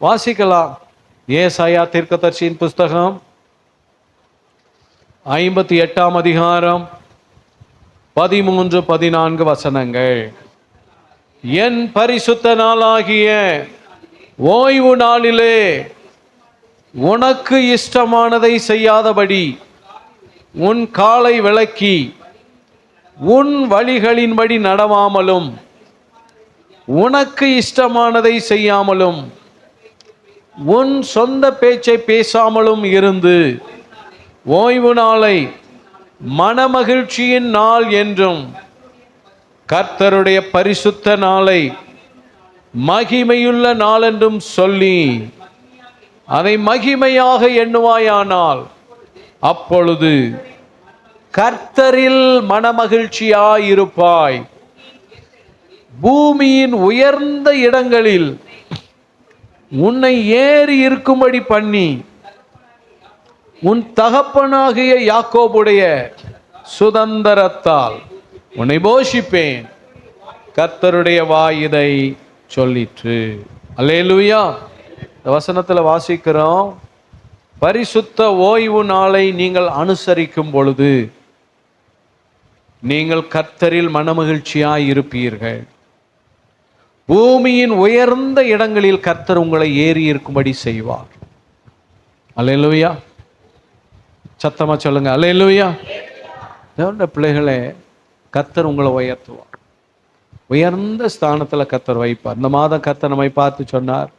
வாசிக்கலாம். ஏசாயா தீர்க்கதரிசியின் புஸ்தகம் 58ஆம் அதிகாரம் 13, 14 வசனங்கள். என் பரிசுத்த நாளாகிய ஓய்வு நாளிலே உனக்கு இஷ்டமானதை செய்யாதபடி உன் காலை விலக்கி உன் வழிகளின்படி நடவாமலும் உனக்கு இஷ்டமானதை செய்யாமலும் உன் சொந்த பேச்சை பேசாமலும் இருந்து ஓய்வு நாளை மனமகிழ்ச்சியின் நாள் என்றும் கர்த்தருடைய பரிசுத்த நாளை மகிமையுள்ள நாள் என்றும் சொல்லி அதை மகிமையாக எண்ணுவாயானால் அப்பொழுது கர்த்தரில் மனமகிழ்ச்சியாயிருப்பாய். பூமியின் உயர்ந்த இடங்களில் உன்னை ஏறி இருக்கும்படி பண்ணி உன் தகப்பனாகிய யாக்கோபுடைய சுதந்திரத்தால் உன்னை போஷிப்பேன். கர்த்தருடைய வாய் இதை சொல்லிற்று. அல்லேலூயா. இந்த வசனத்தில் வாசிக்கிறோம், பரிசுத்த ஓய்வு நாளை நீங்கள் அனுசரிக்கும் பொழுது நீங்கள் கர்த்தரில் மனமகிழ்ச்சியாய் இருப்பீர்கள். பூமியின் உயர்ந்த இடங்களில் கர்த்தர் உங்களை ஏறி இருக்கும்படி செய்வார். அல்லேலூயா. சத்தமா சொல்லுங்க, அல்லேலூயா. தேவனுடைய பிள்ளைகளே, கர்த்தர் உங்களை உயர்த்துவார். உயர்ந்த ஸ்தானத்தில் கர்த்தர் வைப்பார். இந்த மாதம் கர்த்தர் நம்மை பார்த்து சொன்னார்,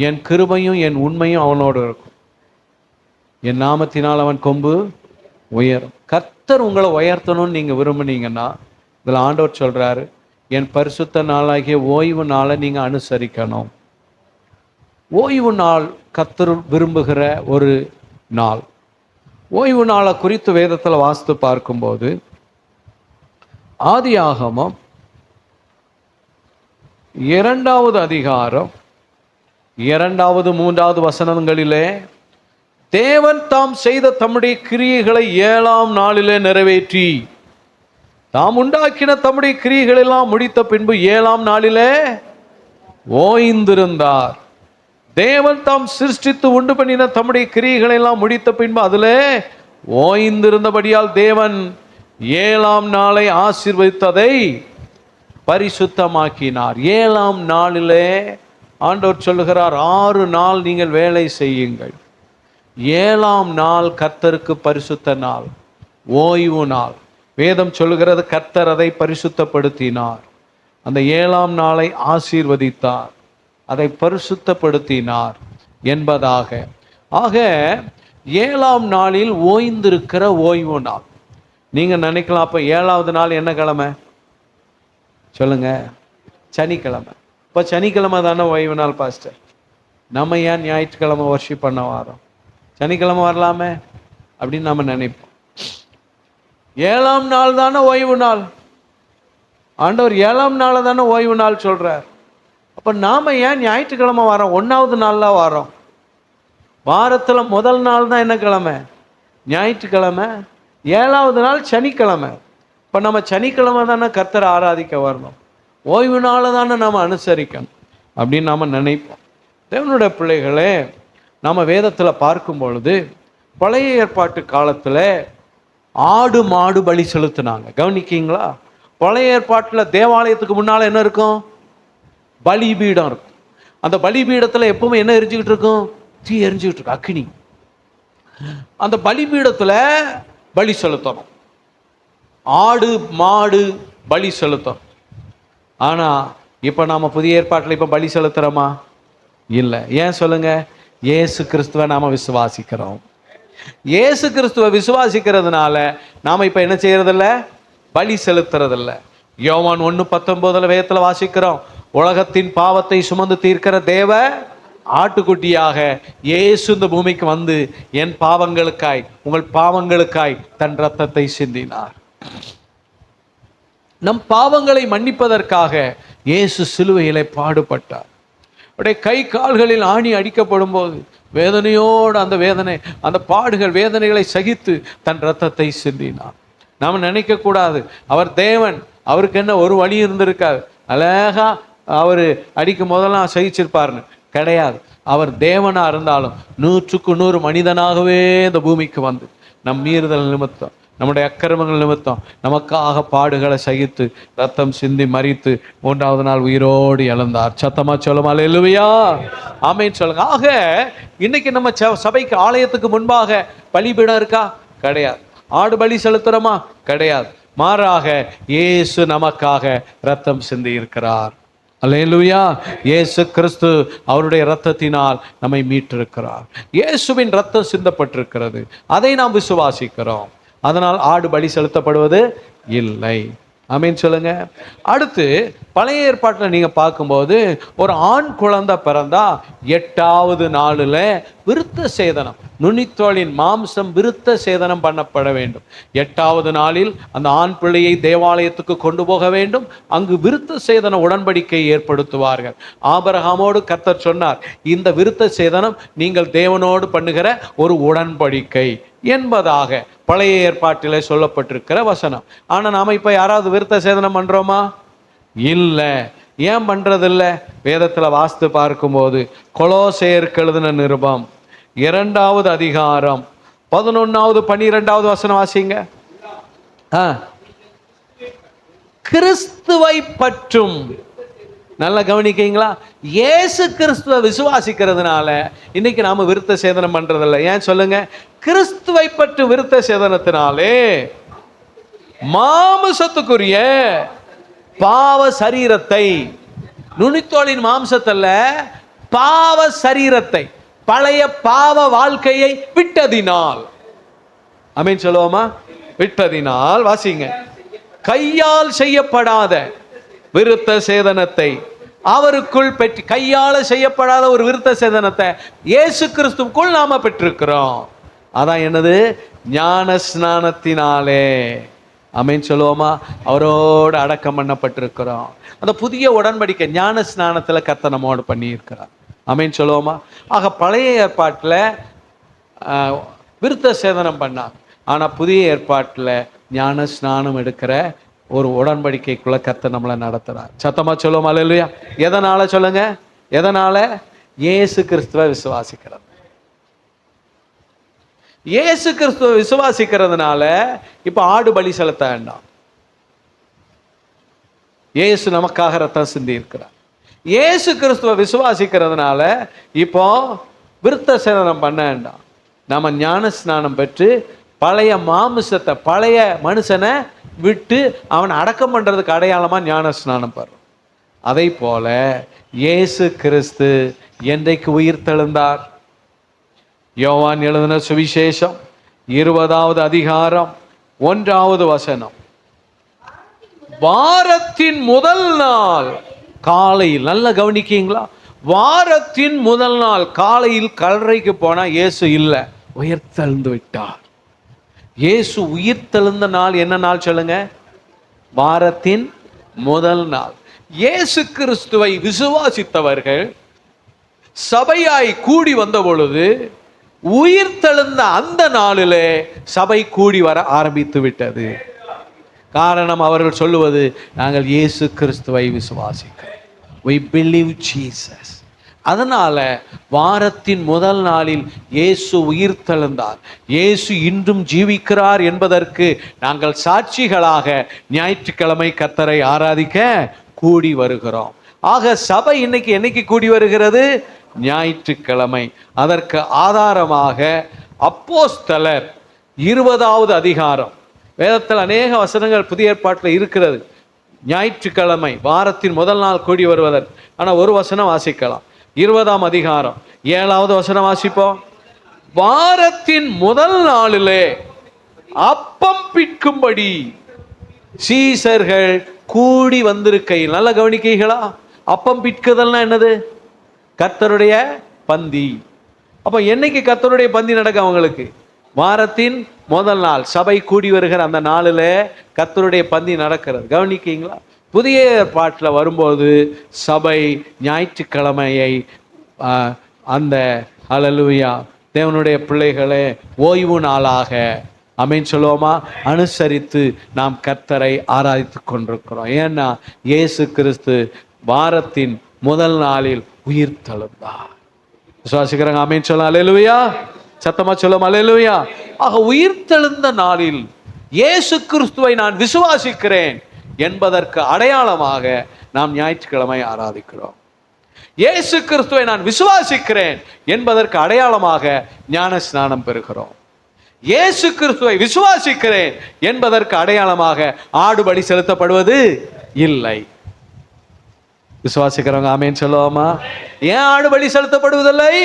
என் கிருபையும் என் உண்மையும் அவனோடு இருக்கும், என் நாமத்தினால் அவன் கொம்பு உயரும். கர்த்தர் உங்களை உயர்த்தணும்னு நீங்க விரும்புனீங்கன்னா, இதில் ஆண்டவர் சொல்றாரு, என் பரிசுத்த நாளாகிய ஓய்வு நாளை நீங்க அனுசரிக்கணும். ஓய்வு நாள் கர்த்தர் விரும்புகிற ஒரு நாள். ஓய்வு நாளை குறித்து வேதத்தில் வாசித்து பார்க்கும்போது ஆதியாகமம் 2வது அதிகாரம் 2, 3 வசனங்களிலே தேவன் தாம் செய்த தம்முடைய கிரியைகளை 7ஆம் நாளிலே நிறைவேற்றி தாம் உண்டாக்கின தம்முடைய கிரியைகள் எல்லாம் முடித்த பின்பு 7ஆம் நாளிலே ஓய்ந்திருந்தார். தேவன் தாம் சிருஷ்டித்து உண்டு பண்ணின தம்முடைய கிரியைகளை எல்லாம் முடித்த பின்பு அதிலே ஓய்ந்திருந்தபடியால் தேவன் 7ஆம் நாளை ஆசீர்வதித்ததை பரிசுத்தமாக்கினார். 7ஆம் நாளிலே ஆண்டவர் சொல்லுகிறார், 6 நாள் நீங்கள் வேலை செய்யுங்கள், 7ஆம் நாள் கர்த்தருக்கு பரிசுத்த நாள், ஓய்வு நாள். வேதம் சொல்லுகிறது, கர்த்தர் அதை பரிசுத்தப்படுத்தினார். அந்த 7ஆம் நாளை ஆசீர்வதித்தார், அதை பரிசுத்தப்படுத்தினார் என்பதாக. ஆக 7ஆம் நாளில் ஓய்ந்திருக்கிற ஓய்வு நாள். நீங்க நினைக்கலாம், அப்ப 7வது நாள் என்ன கிழமை சொல்லுங்க? சனிக்கிழமை. இப்போ சனிக்கிழமை தானே ஓய்வு நாள் பாஸ்டர், நம்ம ஏன் ஞாயிற்றுக்கிழமை வர்ஷிப் பண்ண வரோம்? சனிக்கிழமை வரலாமே அப்படின்னு நம்ம நினைப்போம். 7ஆம் நாள் தானே ஓய்வு நாள். ஆண்டவர் 7ஆம் நாள் தானே ஓய்வு நாள் சொல்றார். அப்ப நாம ஏன் ஞாயிற்றுக்கிழமை வரோம்? 1வது நாள்ல வரோம். வாரத்துல முதல் நாள் தான் என்ன கிழமை? ஞாயிற்றுக்கிழமை. 7வது நாள் சனிக்கிழமை. இப்ப நம்ம சனிக்கிழமை தானே கர்த்தரை ஆராதிக்க வரணும், ஓய்வு நாளை தானே நாம அனுசரிக்கணும் அப்படின்னு நாம நினைப்போம். தேவனுடைய பிள்ளைகளே, நம்ம வேதத்துல பார்க்கும் பொழுது பழைய ஏற்பாட்டு காலத்துல ஆடு மாடு பலி செலுத்தினாங்க. கவனிக்கீங்களா? பழைய ஏற்பாட்டில் தேவாலயத்துக்கு முன்னால என்ன இருக்கும்? பலிபீடம் இருக்கும். அந்த பலிபீடத்தில் எப்பவுமே என்ன எரிஞ்சுக்கிட்டு இருக்கும்? தீ எரிஞ்சுக்கிட்டு இருக்கும், அக்னி. அந்த பலிபீடத்தில் பலி செலுத்தணும், ஆடு மாடு பலி செலுத்தணும். ஆனால் இப்போ நாம் புதிய ஏற்பாட்டில் இப்போ பலி செலுத்துகிறோமா? இல்லை. ஏன் சொல்லுங்க? இயேசு கிறிஸ்துவை நாம் விசுவாசிக்கிறோம். இயேசு கிறிஸ்துவை விசுவாசிக்கிறதுனால நாம் இப்போ என்ன செய்யறதில்ல? பலி செலுத்துறதில்ல. யோவான் 1:19 வேதத்தில் வாசிக்கிறோம், உலகத்தின் பாவத்தை சுமந்து தீர்க்கிற தேவ ஆட்டுக்குட்டியாக இயேசு இந்த பூமிக்கு வந்து என் பாவங்களுக்காய் உங்கள் பாவங்களுக்காய் தன் இரத்தத்தை சிந்தினார். நம் பாவங்களை மன்னிப்பதற்காக இயேசு சிலுவையிலே பாடுபட்டார். அவருடைய கை கால்களில் ஆணி அடிக்கப்படும் போது வேதனையோடு அந்த வேதனை, அந்த பாடுகள், வேதனைகளை சகித்து தன் இரத்தத்தை சிந்தினார். நாம் நினைக்கக்கூடாது அவர் தேவன், அவருக்கு என்ன ஒரு வழி இருந்திருக்காது, அழகா அவர் அடிக்கும் போதெல்லாம் சகிச்சிருப்பார்னு கிடையாது. அவர் தேவனா இருந்தாலும் 100க்கு 100 மனிதனாகவே இந்த பூமிக்கு வந்து நம் மீறுதல் நிமித்தம், நம்முடைய அக்கிரமங்கள் நிமித்தம் நமக்காக பாடுகளை சகித்து ரத்தம் சிந்தி மரித்து 3வது நாள் உயிரோடு எழுந்தார். சத்தமா சொல்லுமா அல்லேலூயா, ஆமென் சொல்லுங்க. ஆக இன்னைக்கு நம்ம சபைக்கு ஆலயத்துக்கு முன்பாக பலிபீடம் இருக்கா? கிடையாது. ஆடு பலி செலுத்துறோமா? கிடையாது. மாறாக இயேசு நமக்காக ரத்தம் சிந்தி இருக்கிறார். அல்லேலூயா. இயேசு கிறிஸ்து அவருடைய இரத்தத்தினால் நம்மை மீட்டிருக்கிறார். இயேசுவின் ரத்தம் சிந்தப்பட்டிருக்கிறது, அதை நாம் விசுவாசிக்கிறோம். அதனால் ஆடு பலி செலுத்தப்படுவது இல்லை. ஆமென் சொல்லுங்க. அடுத்து பழைய ஏற்பாட்டில் நீங்க பார்க்கும்போது ஒரு ஆண் குழந்தை பிறந்தா 8வது நாளில் விருத்த சேதனம், நுனித்தோலின் மாம்சம் விருத்த சேதனம் பண்ணப்பட வேண்டும். 8வது நாளில் அந்த ஆண் பிள்ளையை தேவாலயத்துக்கு கொண்டு போக வேண்டும். அங்கு விருத்த சேதன உடன்படிக்கை ஏற்படுத்துவார்கள். ஆபிரகாமோடு கர்த்தர் சொன்னார், இந்த விருத்த சேதனம் நீங்கள் தேவனோடு பண்ணுகிற ஒரு உடன்படிக்கை என்பதாக பழைய ஏற்பாட்டிலே சொல்லப்பட்டிருக்கிற வசனம். ஆனா நாம இப்ப யாராவது விருத்த சேதனம் பண்றோமா? இல்லை. ஏன் பண்றதில்ல? வேதத்துல வாஸ்து பார்க்கும்போது கொலோசேயருக்கு எழுதின நிருபம் 2வது அதிகாரம் 11வது 12வது வசனம் வாசிங்க. கிறிஸ்துவை பற்றும், நல்லா கவனிக்கீங்களா, இயேசு கிறிஸ்துவ விசுவாசிக்கிறதுனால இன்னைக்கு நாம விருத்த சேதனம் பண்றதில்லை. ஏன் சொல்லுங்க? கிறிஸ்துவை பற்றி விருத்த சேதனத்தினாலே மாம்சத்துக்குரிய பாவ சரீரத்தை, நுனித்தோலின் மாம்சத்தல்ல, பாவ சரீரத்தை, பழைய பாவ வாழ்க்கையை விட்டதினால், ஆமென் சொல்லுவோமா? விட்டதினால் வாசிங்க. கையால் செய்யப்படாத விருத்த சேதனத்தை அவருக்குள் பெற்று, கையால செய்யப்படாத ஒரு விருத்த சேதனத்தை இயேசு கிறிஸ்துவுக்குள் நாம பெற்றிருக்கிறோம். அதான் என்னது? ஞான ஸ்நானத்தினாலே. ஆமென் சொல்லுவோமா? அவரோடு அடக்கம் பண்ணப்பட்டிருக்கிறோம். அந்த புதிய உடன்படிக்கை ஞான ஸ்நானத்தில் கர்த்தர் நம்மோடு பண்ணியிருக்கிறார். ஆமென் சொல்லுவோமா? ஆக பழைய ஏற்பாட்டில் விருத்த சேதனம் பண்ணாங்க. ஆனால் புதிய ஏற்பாட்டில் ஞான ஸ்நானம் எடுக்கிற ஒரு உடன்படிக்கைக்குள்ள கர்த்தர் நம்மளை நடத்துறார். சத்தமா சொல்லுவோம் அல்லேலூயா. எதனால சொல்லுங்க? எதனால? இயேசு கிறிஸ்துவை விசுவாசிக்கிறது. இயேசு கிறிஸ்துவை விசுவாசிக்கிறதுனால இப்ப ஆடு பலி செலுத்த வேண்டாம். இயேசு நமக்காக ரத்தம் சிந்தி இருக்கிறார். இயேசு கிறிஸ்துவை விசுவாசிக்கிறதுனால இப்போ விருத்த சேதனம் பண்ண வேண்டாம். நாம ஞான ஸ்நானம் பெற்று பழைய மாமிசத்தை, பழைய மனுஷனை விட்டு அவன் அடக்கம் பண்றதுக்கு அடையாளமா ஞான ஸ்நானம் பெறும். அதை போல இயேசு கிறிஸ்து என்றைக்கு உயிர் தெழுந்தார்? யோவான் எழுதின சுவிசேஷம் 20வது அதிகாரம் 1வது வசனம். வாரத்தின் முதல் நாள் காலையில், நல்லா கவனிக்கீங்களா, வாரத்தின் முதல் நாள் காலையில் கல்லறைக்கு போனா இயேசு இல்லை, உயிர் தெழுந்து விட்டார். இயேசு உயிர் தெழுந்த நாள் என்ன நாள் சொல்லுங்க? வாரத்தின் முதல் நாள். இயேசு கிறிஸ்துவை விசுவாசித்தவர்கள் சபையாய் கூடி வந்த பொழுது உயிர் தெழுந்த அந்த நாளிலே சபை கூடி வர ஆரம்பித்து விட்டது. காரணம், அவர்கள் சொல்லுவது, நாங்கள் இயேசு கிறிஸ்துவை விசுவாசிக்கிறோம். We believe Jesus. அதனால வாரத்தின் முதல் நாளில் இயேசு உயிர் தெழுந்தார், இயேசு இன்றும் ஜீவிக்கிறார் என்பதற்கு நாங்கள் சாட்சிகளாக ஞாயிற்றுக்கிழமை கர்த்தரை ஆராதிக்க கூடி வருகிறோம். ஆக சபை இன்னைக்கு என்னைக்கு கூடி வருகிறது? ஞாயிற்றுக்கிழமை. அதற்கு ஆதாரமாக அப்போஸ்தலர் 20வது அதிகாரம், வேதத்தில் அநேக வசனங்கள் புதிய ஏற்பாட்டில் இருக்கிறது. ஞாயிற்றுக்கிழமை வாரத்தின் முதல் நாள் கூடி வருவதற்கு. ஆனால் ஒரு வசனம் வாசிக்கலாம். 20ஆம் அதிகாரம் 7வது வசனம் வாசிப்போம். வாரத்தின் முதல் நாளிலே அப்பம் பிற்கும்படி சீசர்கள் கூடி வந்திருக்கையில், நல்ல கவனிக்கைகளா, அப்பம் பிற்குதல்னா என்னது? கர்த்தருடைய பந்தி. அப்ப என்னைக்கு கர்த்தருடைய பந்தி நடக்கும் அவங்களுக்கு? வாரத்தின் முதல் நாள் சபை கூடி வருகிற அந்த நாளில் கர்த்தருடைய பந்தி நடக்கிறது. கவனிக்கீங்களா? புதிய ஏற்பாட்டில் வரும்போது சபை ஞாயிற்றுக்கிழமையை அந்த அல்லேலூயா. தேவனுடைய பிள்ளைகளே, ஓய்வு நாளாக ஆமென் சொல்லுவோமா, அனுசரித்து நாம் கர்த்தரை ஆராதித்து கொண்டிருக்கிறோம். ஏன்னா இயேசு கிறிஸ்து வாரத்தின் முதல் நாளில் உயிர் தெழுந்தார். விசுவாசிக்கிறாங்க? ஆமென் சொல்லலாம். அல்லேலூயா. சத்தமா சொல்லும் அல்லேலூயா. ஆக உயிர் தெழுந்த நாளில் இயேசு கிறிஸ்துவை நான் விசுவாசிக்கிறேன் என்பதற்கு அடையாளமாக நாம் ஞாயிற்றுக்கிழமை ஆராதிக்கிறோம். இயேசு கிறிஸ்துவை நான் விசுவாசிக்கிறேன் என்பதற்கு அடையாளமாக ஞான ஸ்நானம் பெறுகிறோம். இயேசு கிறிஸ்துவை விசுவாசிக்கிறேன் என்பதற்கு அடையாளமாக ஆடுபடி செலுத்தப்படுவது இல்லை. விசுவாசிக்கிறவங்க ஆமென் சொல்லுவோமா? ஏன் ஆடுபடி செலுத்தப்படுவதில்லை?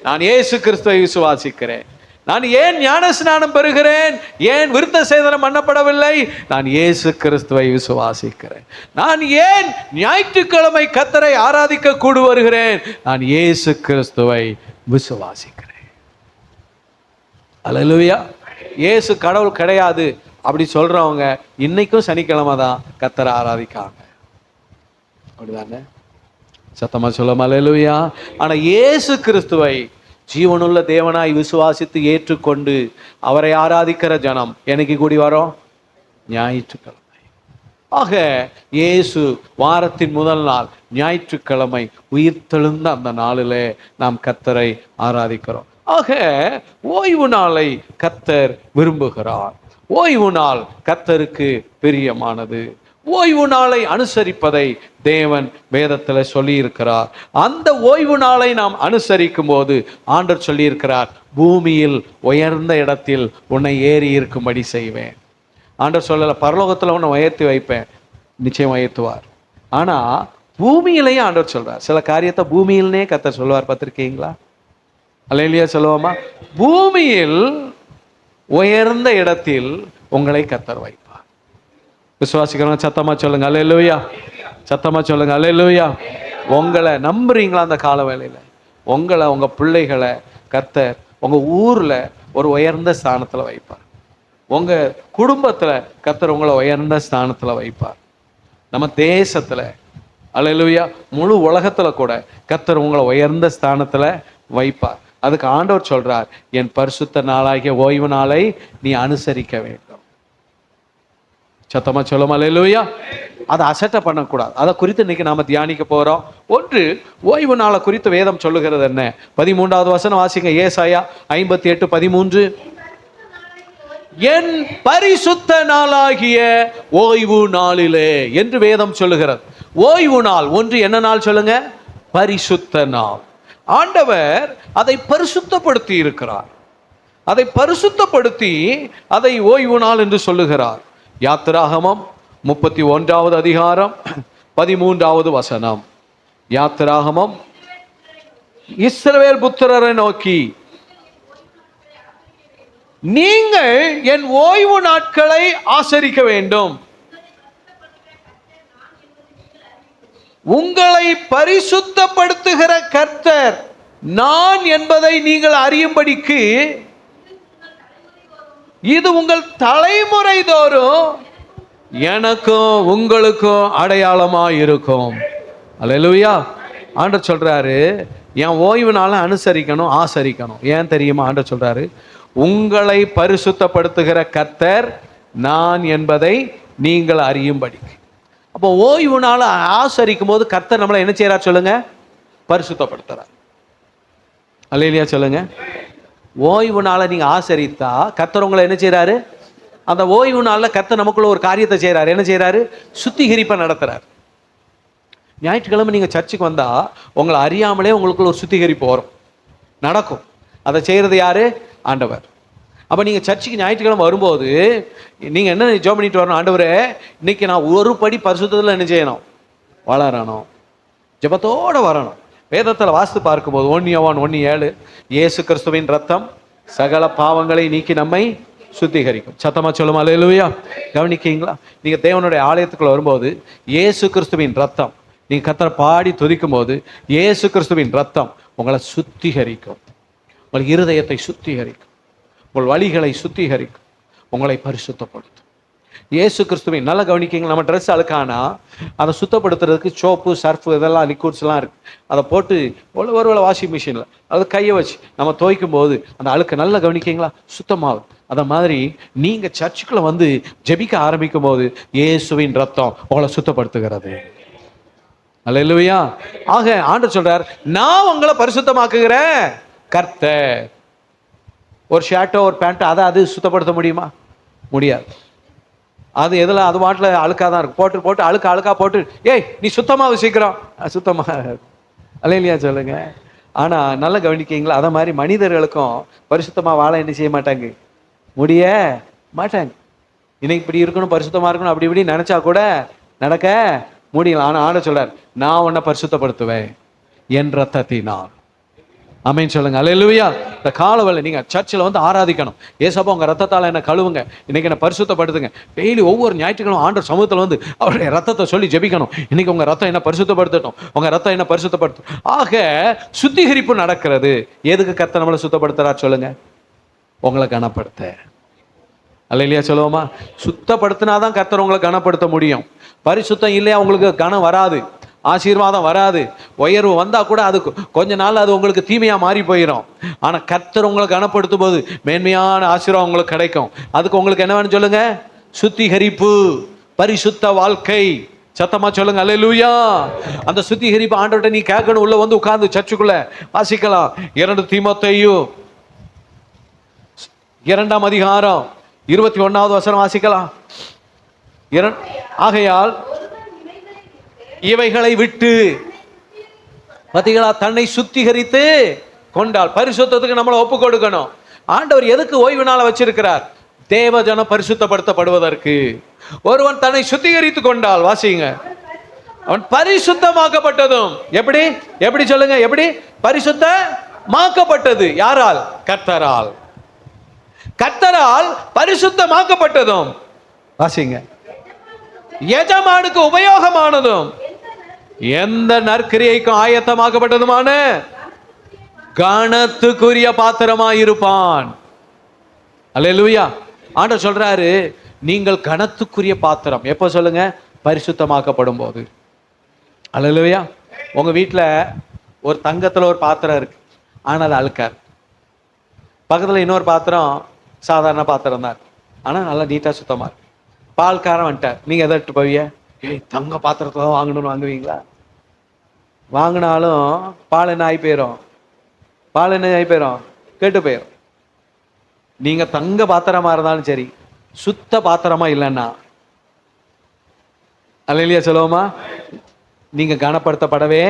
நான் இயேசு கிறிஸ்துவை விசுவாசிக்கிறேன். நான் ஏன் ஞான ஸ்நானம் பெறுகிறேன்? ஏன் விருத்த சேதனம் பண்ணப்படவில்லை? நான் இயேசு கிறிஸ்துவை விசுவாசிக்கிறேன். நான் ஏன் ஞாயிற்றுக்கிழமை கர்த்தரை ஆராதிக்க கூடி வருகிறேன்? நான் இயேசு கிறிஸ்துவை விசுவாசிக்கிறேன். அல்லேலூயா. இயேசு கடவுள் கிடையாது அப்படி சொல்றவங்க இன்னைக்கும் சனிக்கிழமை தான் கர்த்தரை ஆராதிக்காங்க. அப்படிதானே? சத்தமா சொல்லும் அல்லேலூயா. ஆனா இயேசு கிறிஸ்துவை ஜீவனுள்ள தேவனாய் விசுவாசித்து ஏற்றுக்கொண்டு அவரை ஆராதிக்கிற ஜனம் என்னைக்கு கூடி வரோம்? ஞாயிற்றுக்கிழமை. ஆக இயேசு வாரத்தின் முதல் நாள் ஞாயிற்றுக்கிழமை உயிர் தெழுந்த அந்த நாளிலே நாம் கர்த்தரை ஆராதிக்கிறோம். ஆக ஓய்வு நாளை கர்த்தர் விரும்புகிறார். ஓய்வு நாள் கர்த்தருக்கு பிரியமானது. ஓய்வு நாளை அனுசரிப்பதை தேவன் வேதத்தில் சொல்லி இருக்கிறார். அந்த ஓய்வு நாளை நாம் அனுசரிக்கும் போது ஆண்டவர் சொல்லி இருக்கிறார், பூமியில் உயர்ந்த இடத்தில் உன்னை ஏறி இருக்கும்படி செய்வேன். ஆண்டவர் சொல்லல பரலோகத்தில் உன்னை உயர்த்தி வைப்பேன், நிச்சயம் உயர்த்துவார். ஆனா பூமியிலேயே ஆண்டவர் சொல்றார். சில காரியத்தை பூமியிலே கர்த்தர் சொல்லுவார், பார்த்திருக்கீங்களா? அல்லேலூயா சொல்லுவோமா? பூமியில் உயர்ந்த இடத்தில் உங்களை கர்த்தர் வைப்பார். விசுவாசிக்கிறவங்க சத்தமா சொல்லுங்க அல்லேலூயா. சத்தமா சொல்லுங்க அல்லேலூயா. உங்களை நம்புறீங்களா? அந்த கால வேளையில உங்களை, உங்க பிள்ளைகளை கர்த்தர் உங்க ஊர்ல ஒரு உயர்ந்த ஸ்தானத்துல வைப்பார். உங்க குடும்பத்துல கர்த்தர் உங்களை உயர்ந்த ஸ்தானத்துல வைப்பார். நம்ம தேசத்துல அல்லேலூயா, முழு உலகத்துல கூட கர்த்தர் உங்களை உயர்ந்த ஸ்தானத்துல வைப்பார். அதுக்கு ஆண்டவர் சொல்றார், என் பரிசுத்த நாளாகிய ஓய்வு நாளை நீ அனுசரிக்க வேண்டும். சத்தமா சொல்லும் அல்லேலூயா. அதை அசட்டை பண்ணக்கூடாது. அதை குறித்து இன்னைக்கு நாம தியானிக்க போறோம். ஒன்று, ஓய்வு நாளை குறித்து வேதம் சொல்லுகிறது என்ன? 13வது வசனம் வாசிங்க. ஏசாயா 58:13. என் பரிசுத்த நாளாகிய ஓய்வு நாளிலே என்று வேதம் சொல்லுகிறது. ஓய்வு நாள் ஒன்று என்ன நாள் சொல்லுங்க? பரிசுத்த நாள். ஆண்டவர் அதை பரிசுத்தப்படுத்தி இருக்கிறார். அதை பரிசுத்தப்படுத்தி அதை ஓய்வு நாள் என்று சொல்லுகிறார். யாத்திராகமம் 31வது அதிகாரம் 13வது வசனம். யாத்திராகமம், இஸ்ரவேல் புத்திரரை நோக்கி, நீங்கள் என் ஓய்வு நாட்களை ஆசரிக்க வேண்டும், உங்களை பரிசுத்தப்படுத்துகிற கர்த்தர் நான் என்பதை நீங்கள் அறியும்படிக்கு இது உங்கள் தலைமுறை தோறும் எனக்கும் உங்களுக்கும் அடையாளமா இருக்கும். அல்லேலூயா. ஆண்டவர் சொல்றாரு, என் ஓய்வு நாளை அனுசரிக்கணும், ஆசரிக்கணும். ஏன் தெரியுமா? ஆண்டவர் சொல்றாரு, உங்களை பரிசுத்தப்படுத்துகிற கர்த்தர் நான் என்பதை நீங்கள் அறியும்படி. அப்போ ஓய்வு நாளை ஆசரிக்கும் போது கர்த்தர் நம்மளை என்ன செய்யறார் சொல்லுங்க? பரிசுத்தப்படுத்துறார். அல்லேலூயா சொல்லுங்க. ஓய்வு நாளை நீங்க ஆசரித்தா கர்த்தர் உங்களை என்ன செய்யறாரு? அந்த ஓய்வு நாளில் கர்த்தர் நமக்குள்ள ஒரு காரியத்தை செய்யறாரு. என்ன செய்யறாரு? சுத்திகரிப்பை நடத்துறார். ஞாயிற்றுக்கிழமை நீங்க சர்ச்சுக்கு வந்தா உங்களை அறியாமலே உங்களுக்குள்ள ஒரு சுத்திகரிப்பு வரும், நடக்கும். அதை செய்யறது யாரு? ஆண்டவர். அப்ப நீங்க சர்ச்சுக்கு ஞாயிற்றுக்கிழமை வரும்போது நீங்க என்ன ஜெபம் பண்ணிட்டு வரணும்? ஆண்டவரே, இன்னைக்கு நான் ஒரு படி பரிசுத்தத்துல என்ன செய்யணும்? வளரணும். ஜெபத்தோட வரணும். வேதத்தில் வாசித்து பார்க்கும்போது 1 யோவான் 1:7, இயேசு கிறிஸ்துவின் ரத்தம் சகல பாவங்களை நீக்கி நம்மை சுத்திகரிக்கும். சத்தமா சொல்லுமா அல்லேலூயா. கவனிக்கீங்களா? நீங்க தேவனுடைய ஆலயத்துக்குள்ள வரும்போது இயேசு கிறிஸ்துவின் ரத்தம், நீங்க கர்த்தரை பாடி துதிக்கும் போது இயேசு கிறிஸ்துவின் ரத்தம் உங்களை சுத்திகரிக்கும். உங்கள் இருதயத்தை சுத்திகரிக்கும், உங்கள் வழிகளை சுத்திகரிக்கும், உங்களை பரிசுத்தப்படுத்தும். இயேசு கிறிஸ்துவின், நல்லா கவனிக்கிங்க, நம்ம ட்ரெஸ் அழுக்கானா அதை சுத்தப்படுத்துறதுக்கு சோப்பு, சர்ஃபு, இதெல்லாம் லிக்விட்ஸ்லாம் இருக்குது. அதை போட்டு ஒரு வாஷிங் மிஷினில் அது கையை வச்சு நம்ம துவைக்கும் போது அந்த அழுக்கை நல்லா கவனிக்கிங்களா சுத்தமாகும். அதை மாதிரி நீங்கள் சர்ச்சுக்குள்ளே வந்து ஜெபிக்க ஆரம்பிக்கும் போது இயேசுவின் ரத்தம் உங்களை சுத்தப்படுத்துகிறது. அல்லேலூயா. ஆக ஆண்டவர் சொல்றார், நான் உங்களை பரிசுத்தமாக்குகிறேன் கர்த்தர். ஒரு ஷர்ட்டோ ஒரு பேண்ட்டோ அதை அது சுத்தப்படுத்த முடியுமா? முடியாது. அது எதில் அது பாட்டில் அழுக்காக தான் இருக்கும். போட்டு போட்டு அழுக்கா போட்டு ஏய் நீ சுத்தமாக சீக்கிரம் சுத்தமாக அல்லேலூயா சொல்லுங்க. ஆனால் நல்லா கவனிக்கிங்களா, அதை மாதிரி மனிதர்களுக்கும் பரிசுத்தமாக வாழ என்ன செய்ய மாட்டாங்க, முடிய மாட்டாங்க. இன்னைக்கு இப்படி இருக்கணும், பரிசுத்தமாக இருக்கணும், அப்படி இப்படி நினச்சா கூட நடக்க முடியல. ஆனால் ஆண்டவர் சொல்றார், நான் உன்னை பரிசுத்தப்படுத்துவேன் என் ரத்தத்தினால். ஆமென் சொல்லுங்க. அல்லேலூயா. இந்த காலவெளி நீங்க சர்ச்சில் வந்து ஆராதிக்கணும். ஏசப்பா உங்க ரத்தத்தால் என்ன கழுவுங்க, இன்னைக்கு என்ன பரிசுத்தப்படுத்துங்க. டெய்லி ஒவ்வொரு ஞாயிற்றுக்கிழமை ஆண்டவர் சமூகத்தில் வந்து அவருடைய ரத்தத்தை சொல்லி ஜெபிக்கணும். இன்னைக்கு உங்க ரத்தம் என்ன பரிசுத்தப்படுத்தட்டும், உங்க ரத்தம் என்ன பரிசுத்தப்படுத்தும். ஆக சுத்திகரிப்பு நடக்கிறது. எதுக்கு கர்த்தர் நம்மளை சுத்தப்படுத்துறார் சொல்லுங்க? உங்களை கனப்படுத்த. அல்லேலூயா சொல்லுவோமா? சுத்தப்படுத்தினாதான் கர்த்தர் உங்களை கனப்படுத்த முடியும். பரிசுத்தம் இல்லையா உங்களுக்கு கனம் வராது, ஆசீர்வாதம் வராது. உயர்வு வந்தா கூட அது கொஞ்ச நாள் அது உங்களுக்கு தீமையா மாறி போயிடும். ஆனா கர்த்தர் உங்களை கனப்படுத்தும் போது மேன்மையான ஆசீர்வாதம் உங்களுக்கு கிடைக்கும். அதுக்கு உங்களுக்கு என்ன வேணும் சொல்லுங்க? சுத்திகரிப்பு, பரிசுத்த வாழ்க்கை. சத்தமா சொல்லுங்க அல்லேலூயா. அந்த சுத்திகரிப்பு ஆண்டவர்கிட்ட நீ கேட்கணும். உள்ள வந்து உட்கார்ந்து சர்ச்சுக்குள்ள வாசிக்கலாம். 2 தீமோத்தேயு 2ஆம் அதிகாரம் 21வது வசனம் வாசிக்கலாம். ஆகையால் இவைகளை விட்டு, பார்த்தீங்களா, தன்னை சுத்திகரித்து கொண்டால். பரிசுத்தத்துக்கு நம்மளை ஒப்பு கொடுக்கணும். ஆண்டவர் எதுக்கு ஓய்வு நாளை வச்சிருக்கிறார்? தேவஜனம் பரிசுத்தப்படுத்தப்படுவதற்கு. ஒருவன் தன்னை சுத்திகரித்து கொண்டால், வாசிங்க, அவன் பரிசுத்தமாக்கப்பட்டதும். எப்படி எப்படி சொல்லுங்க? எப்படி பரிசுத்தமாக்கப்பட்டது? யாரால்? கர்த்தரால். கர்த்தரால் பரிசுத்தமாக்கப்பட்டதும், வாசிங்க, எஜமானுக்கு உபயோகமானதும் எந்த நற்கிரியைக்கும் ஆயத்தமாக்கப்பட்டதுமான கனத்துக்குரிய பாத்திரமாயிருப்பான். அல்லேலூயா. ஆண்டவர் சொல்றாரு, நீங்கள் கனத்துக்குரிய பாத்திரம். எப்போ சொல்லுங்க? பரிசுத்தமாக்கப்படும் போது. அல்லேலூயா. உங்க வீட்டில் ஒரு தங்கத்தில் ஒரு பாத்திரம் இருக்கு, ஆனால் அது அழுக்கார். பக்கத்தில் இன்னொரு பாத்திரம் சாதாரண பாத்திரம் தான், ஆனால் நல்லா நீட்டாக சுத்தமாக இருக்கு. பால்காரன் வந்துட்டார், நீங்க எதை எடுத்து போவீங்க? தங்க பாத்திரத்தை தான் வாங்கணும்னு வாங்குவீங்களா? வாங்கினாலும் பால் என்ன ஆகி போயிடும்? பால் என்ன ஆகி போயிடும்? கெட்டு போயிடும். நீங்க தங்க பாத்திரமா இருந்தாலும் சரி, சுத்த பாத்திரமா இல்லைன்னா, அல்லேலூயா சொல்லுவோமா, நீங்க கனப்படுத்தப்படவே.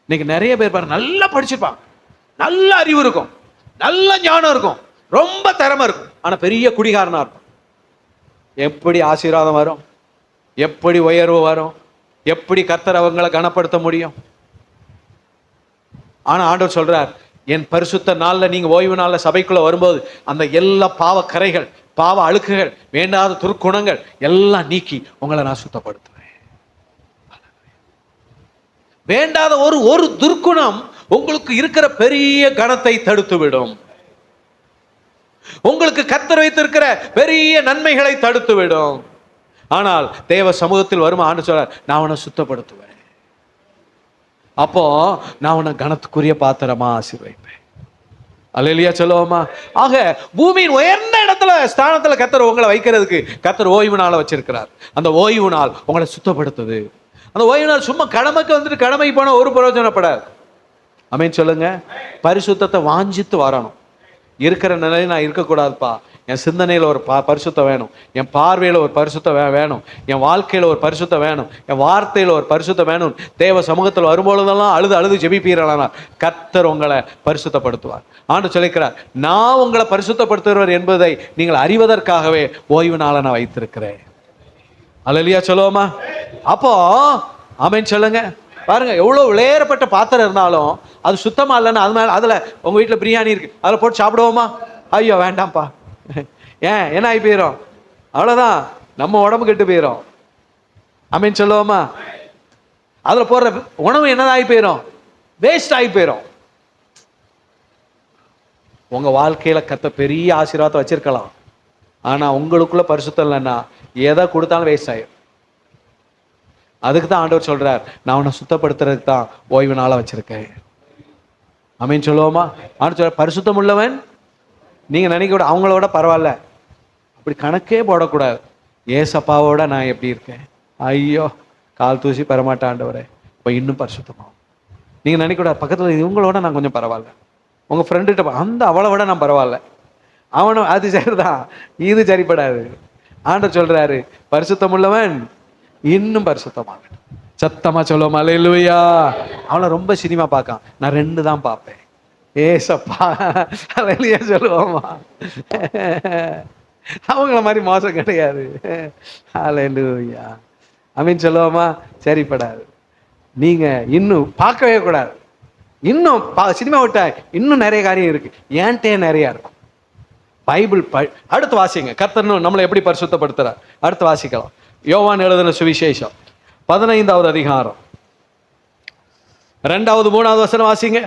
இன்னைக்கு நிறைய பேர் பாருங்க, நல்லா படிச்சிருப்பாங்க, நல்ல அறிவு இருக்கும், நல்ல ஞானம் இருக்கும், ரொம்ப திறமை இருக்கும், ஆனா பெரிய குடிகாரனா இருக்கும். எப்படி ஆசீர்வாதம் வரும்? எப்படி உயர்வு வரும்? எப்படி கர்த்தர் அவங்களை கனப்படுத்த முடியும்? ஆனா ஆண்டவர் சொல்றார், என் பரிசுத்த நாள்ல நீங்க ஓய்வு நாள்ல சபைக்குள்ள வரும்போது அந்த எல்லா பாவ கரைகள், பாவ அழுக்குகள், வேண்டாத துர்க்குணங்கள் எல்லாம் நீக்கி உங்களை நான் சுத்தப்படுத்துவேன். வேண்டாத ஒரு துர்க்குணம் உங்களுக்கு இருக்கிற பெரிய கனத்தை தடுத்து விடும். உங்களுக்கு கர்த்தர் வைத்திருக்கிற பெரிய நன்மைகளை தடுத்து விடும். ஆனால் தேவ சமூகத்தில் வரும் ஆண்டு சொல்றார், நான் உன்னை சுத்தப்படுத்துவேன். அப்போ நான் உன்னை கனத்துக்குரிய பாத்திரமா ஆசீர்வதிப்பேன். அல்லேலூயா சொல்லுவோமா? ஆக பூமியின் உயர்ந்த இடத்துல ஸ்தானத்துல கர்த்தர் உங்களை வைக்கிறதுக்கு கர்த்தர் ஓய்வு நாளை வச்சிருக்கிறார். அந்த ஓய்வு நாள் உங்களை சுத்தப்படுத்துது. அந்த ஓய்வு நாள் சும்மா கடமைக்கு வந்துட்டு கடமைக்கு போன ஒரு பிரயோஜனப்படாது. ஆமென் சொல்லுங்க. பரிசுத்தத்தை வாஞ்சித்து வரணும். இருக்கிற நிலையில் நான் இருக்கக்கூடாதுப்பா, என் சிந்தனையில் ஒரு பரிசுத்தம் வேணும், என் பார்வையில் ஒரு பரிசுத்தம் வேணும், என் வாழ்க்கையில் ஒரு பரிசுத்தம் வேணும், என் வார்த்தையில் ஒரு பரிசுத்தம் வேணும். தேவ சமூகத்தில் வரும்பொழுதெல்லாம் அழுது ஜெபிப்பீர்களானா கர்த்தர் உங்களை பரிசுத்தப்படுத்துவார். ஆண்டு சொல்லிக்கிறார், நான் உங்களை பரிசுத்தப்படுத்துகிறவர் என்பதை நீங்கள் அறிவதற்காகவே ஓய்வு நாளை நான் வைத்திருக்கிறேன். அல்லேலூயா சொல்லுவோமா? அப்போ ஆமென் சொல்லுங்க. பாருங்க, எவ்வளோ விளையாடப்பட்ட பாத்திரம் இருந்தாலும் அது சுத்தமா இல்லைன்னா அது மேலே, அதில் உங்கள் வீட்டில் பிரியாணி இருக்கு, அதில் போட்டு சாப்பிடுவோமா? ஐயோ வேண்டாம்ப்பா. ஏன் என்ன ஆகி போயிடும்? அவ்வளோதான், நம்ம உடம்பு கெட்டு போயிடும். ஆமென் சொல்லுவோமா? அதில் போடுற உணவு என்னதாகி போயிடும்? வேஸ்ட் ஆகி போயிடும். உங்கள் வாழ்க்கையில் கர்த்தர் பெரிய ஆசீர்வாதத்தை வச்சிருக்கலாம், ஆனால் உங்களுக்குள்ள பரிசுத்தம் இல்லைன்னா எதை கொடுத்தாலும் வேஸ்ட் ஆயிடும். அதுக்கு தான் ஆண்டவர் சொல்றார், நான் உன்னை சுத்தப்படுத்துறதுக்கு தான் ஓய்வு நாளை வச்சிருக்கேன். ஆமீன் சொல்லுவோமா? ஆண்டவர் சொல்ற, பரிசுத்தம் உள்ளவன் நீங்க நினைக்க கூட அவங்களோட பரவாயில்ல, அப்படி கணக்கே போடக்கூடாது. ஏசப்பாவோட நான் எப்படி இருக்கேன், ஐயோ கால் தூசி பெறமாட்டேன் ஆண்டவரே, இப்போ இன்னும் பரிசுத்தமாகும். நீங்க நினைக்க கூடாது பக்கத்தில் இவங்களோட நான் கொஞ்சம் பரவாயில்ல, உங்க ஃப்ரெண்டுகிட்ட அந்த அவளை விட நான் பரவாயில்ல, அவனும் அது சரிதான், இது சரிப்படாது. ஆண்டவர் சொல்றாரு, பரிசுத்தம் உள்ளவன் இன்னும் பரிசுத்தமாக. சத்தமா சொல்லுவோம் அல்லேலூயா. அவனை ரொம்ப சினிமா பார்க்கான், நான் 2 தான் பார்ப்பேன். ஏசப்பா அல்லேலூயா சொல்லுவோமா? அவங்கள மாதிரி மோசம் கிடையாது. அல்லேலூயா ஆமென் சொல்லுவோமா? சரிப்படாது. நீங்க இன்னும் பார்க்கவே கூடாது. இன்னும் சினிமா விட்டா இன்னும் நிறைய காரியம் இருக்கு, ஏன்ட்டே நிறைய இருக்கும். பைபிள் அடுத்து வாசிங்க. கர்த்தர் நம்மளை எப்படி பரிசுத்தப்படுத்துறார் அடுத்து வாசிக்கலாம். யோவான் எழுதின சுவிசேஷம் 15வது அதிகாரம் 2வது 3வது வசனம் வாசிங்க.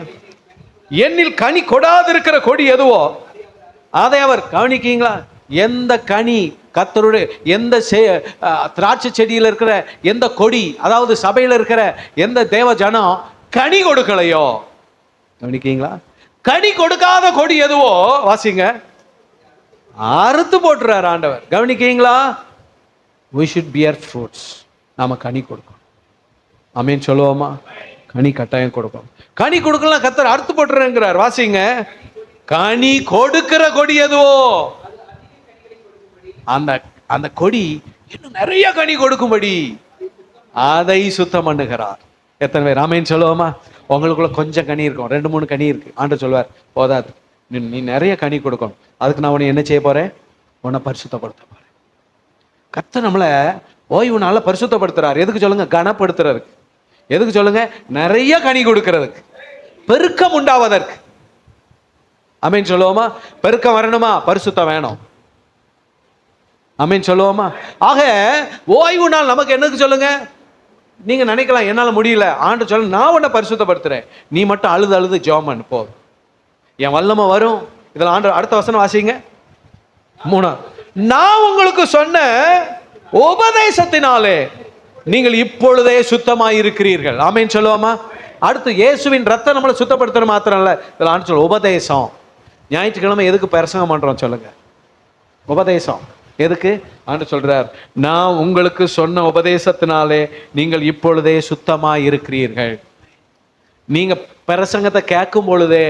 என்னில் கனி கொடாதிருக்கிற கொடி எதுவோ அதை அவர், கவனிக்கீங்களா? எந்த கனி கர்த்தருடைய எந்த திராட்சை செடியில் இருக்கிற எந்த கொடி, அதாவது சபையில் இருக்கிற எந்த தேவ ஜனம் கனி கொடுக்கலையோ, கவனிக்கீங்களா? கனி கொடுக்காத கொடி எதுவோ வாசிங்க, அறுத்து போட்டுறார் ஆண்டவர். கவனிக்கீங்களா? we should bear fruits. நாம கனி கொடுக்கணும். ஆமென் சொல்லுவோமா? கனி கட்டாயம் கொடுக்கணும். கனி கொடுக்கலாம் கர்த்தர் அறுத்து போட்டுறேங்கிறார். வாசிங்க. கனி கொடுக்கிற கொடி எதுவோ அந்த அந்த கொடி இன்னும் நிறைய கனி கொடுக்கும்படி அதை சுத்தம் பண்ணுகிறார். எத்தனை பேர் ஆமென் சொல்லுவோமா? உங்களுக்குள்ள கொஞ்சம் கனி இருக்கும், 2-3 கனி இருக்கு. ஆண்டவர் சொல்வார், போதாது, நீ நிறைய கனி கொடுக்கணும். அதுக்கு நான் உன்னை என்ன செய்ய போறேன்? உன்னை பரிசுத்தப்படுத்த போறேன். கர்த்தர் நம்மளை ஓய்வு நாள பரிசுத்தப்படுத்துறாரு. எதுக்கு சொல்லுங்க? கனப்படுத்துறதுக்கு. எதுக்கு சொல்லுங்க? நிறைய கனி கொடுக்கிறதுக்கு, பெருக்கம் உண்டாவதற்கு. ஆமென் சொல்லுவோமா? பெருக்கம் வரணுமா? பரிசுத்தம் வேணும். ஆமென் சொல்லுவோமா? ஆக ஓய்வு நாள் நமக்கு என்னக்கு சொல்லுங்க? நீங்க நினைக்கலாம் என்னால முடியல, ஆண்டு சொல்ல, நான் உன்னை பரிசுத்தப்படுத்துறேன், நீ மட்டும் அழுது அழுது ஜெபம் பண்ணு போதும், என் வல்லமை வரும். இதுல ஆண்டு அடுத்த வசனம் வாசிங்க. 3, நான் உங்களுக்கு சொன்ன உபதேசத்தினாலே நீங்கள் இப்பொழுதே சுத்தமாய் இருக்கிறீர்கள். ஆமென் சொல்லுவோமா? அடுத்து இயேசுவின் ரத்தம் நம்மளை சுத்தப்படுத்துற மாத்திரம் இல்ல, இதுல ஆண்டு சொல்ல உபதேசம். ஞாயிற்றுக்கிழமை எதுக்கு பிரசங்கம் பண்றோம் சொல்லுங்க? உபதேசம். எதுக்கு? ஆண்டு சொல்றார், நான் உங்களுக்கு சொன்ன உபதேசத்தினாலே நீங்கள் இப்பொழுதே சுத்தமாய் இருக்கிறீர்கள். நீங்க பிரசங்கத்தை கேட்கும் பொழுதே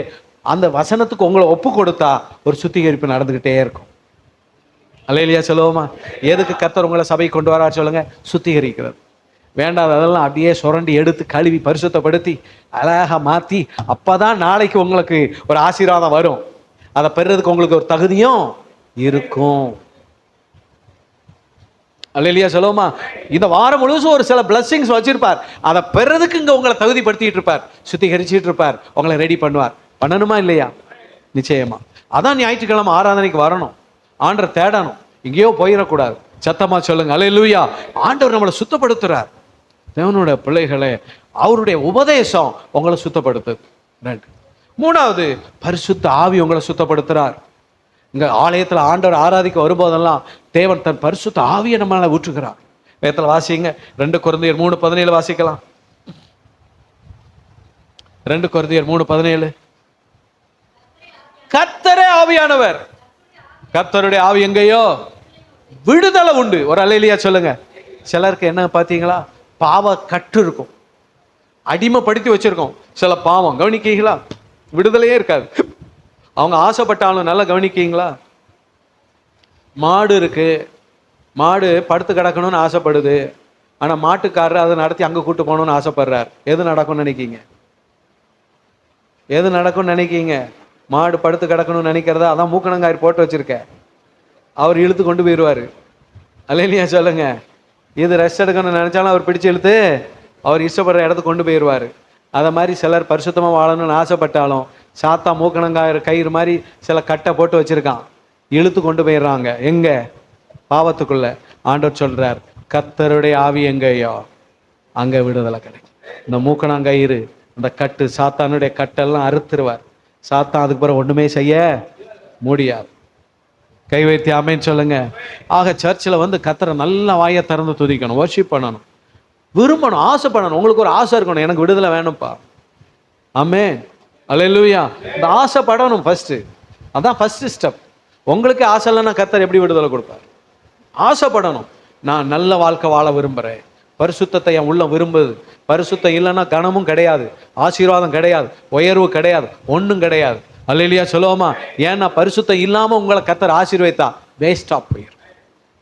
அந்த வசனத்துக்கு உங்களை ஒப்பு கொடுத்தா ஒரு சுத்திகரிப்பு நடந்துகிட்டே இருக்கும். அல்லேலூயா சொல்லுவோமா? எதுக்கு கர்த்தர் உங்களை சபை கொண்டு வரார் சொல்லுங்க? சுத்திகரிக்கிறது. வேண்டாம் அதெல்லாம் அப்படியே சுரண்டி எடுத்து கழுவி பரிசுத்தப்படுத்தி அழகா மாத்தி, அப்பதான் நாளைக்கு உங்களுக்கு ஒரு ஆசீர்வாதம் வரும். அதை பெறுறதுக்கு உங்களுக்கு ஒரு தகுதியும் இருக்கும். அல்லேலூயா சொல்லுவோமா? இந்த வாரம் முழுசும் ஒரு சில பிளஸ்ஸிங்ஸ் வச்சிருப்பார். அதை பெறதுக்கு இங்க உங்களை தகுதிப்படுத்திட்டு இருப்பார், சுத்திகரிச்சிட்டு இருப்பார், உங்களை ரெடி பண்ணுவார். பண்ணணுமா இல்லையா? நிச்சயமா. அதான் ஞாயிற்றுக்கிழமை ஆராதனைக்கு வரணும், ஆண்டவர் தேடணும், எங்கேயோ போயிடக்கூடாது. சத்தமா சொல்லுங்க அல்லேலூயா. ஆண்டவர் நம்மளை சுத்தப்படுத்துறார். தேவனுடைய பிள்ளைகளே, அவருடைய உபதேசம் உங்களை சுத்தப்படுத்துது. 3வது, பரிசுத்த ஆவி உங்களை சுத்தப்படுத்துறார். இங்க ஆலயத்தில் ஆண்டவர் ஆராதிக்க வரும்போதெல்லாம் தேவன் தன் பரிசுத்த ஆவியை நம்மளால ஊற்றுகிறார். வேதத்துல வாசிங்க. 2 கொரிந்தியர் 3:17 வாசிக்கலாம். 2 கொரிந்தியர் 3:17. கர்த்தரே ஆவியானவர். கர்த்தருடைய ஆவி எங்கேயோ விடுதலை உண்டு. ஒரு அல்லேலூயா சொல்லுங்க. சிலருக்கு என்ன பாத்தீங்களா? பாவ கட்டு இருக்கும், அடிமைப்படுத்தி வச்சிருக்கோம். சில பாவம் கவனிக்கீங்களா? விடுதலையே இருக்காது. அவங்க ஆசைப்பட்டாலும் நல்லா கவனிக்கீங்களா? மாடு இருக்கு, மாடு படுத்து கிடக்கணும்னு ஆசைப்படுது. ஆனா மாட்டுக்காரர் அதை நடத்தி அங்க கூட்டு போகணும்னு ஆசைப்படுறார். எது நடக்கும்னு நினைக்கீங்க? எது நடக்கும்னு நினைக்கீங்க? மாடு படுத்து கிடக்கணும்னு நினைக்கிறதா? அதான் மூக்கணங்காய் போட்டு வச்சிருக்க, அவர் இழுத்து கொண்டு போயிடுவாரு. அல்லேலூயா சொல்லுங்க. இது ரெஸ்ட் எடுக்கணும்னு நினைச்சாலும் அவர் பிடிச்சு இழுத்து அவர் இஷ்டப்படுற இடத்துக்கு கொண்டு போயிடுவாரு. அதை மாதிரி சிலர் பரிசுத்தமாக வாழணும்னு ஆசைப்பட்டாலும் சாத்தா மூக்கணங்காய் கயிறு மாதிரி சில கட்டை போட்டு வச்சிருக்கான், இழுத்து கொண்டு போயிடுறாங்க. எங்க? பாவத்துக்குள்ள. ஆண்டவர் சொல்றார், கர்த்தருடைய ஆவி எங்கேயோ அங்க விடுதலை கிடைக்கும். இந்த மூக்கணாங்கயிறு, அந்த கட்டு, சாத்தானுடைய கட்டெல்லாம் அறுத்துருவார். சாத்தான் அதுக்கு பிறகு ஒண்ணுமே செய்ய முடியாது. கை வைத்து ஆமென் சொல்லுங்க. ஆக சர்ச்சில் வந்து கர்த்தரை நல்ல வாயை திறந்து துதிக்கணும், வர்ஷிப் பண்ணணும், விரும்பணும், ஆசைப்படணும். உங்களுக்கு ஒரு ஆசை இருக்கணும், எனக்கு விடுதலை வேணும்ப்பா. ஆமென், அல்லேலூயா. இந்த ஆசைப்படணும் ஃபர்ஸ்ட். அதான் ஃபர்ஸ்ட் ஸ்டெப். உங்களுக்கு ஆசை இல்லைன்னா கர்த்தர் எப்படி விடுதலை கொடுப்பார்? ஆசைப்படணும். நான் நல்ல வாழ்க்கை வாழ விரும்புகிறேன், பரிசுத்தத்தை என் உள்ள விரும்புது. பரிசுத்தம் இல்லைன்னா கனமும் கிடையாது, ஆசீர்வாதம் கிடையாது, உயர்வு கிடையாது, ஒன்றும் கிடையாது. அல்லேலூயா சொல்லுவோமா? ஏன்னா பரிசுத்தம் இல்லாமல் உங்களை கர்த்தர் ஆசீர்வதித்தா வேஸ்டாக போயிடும்,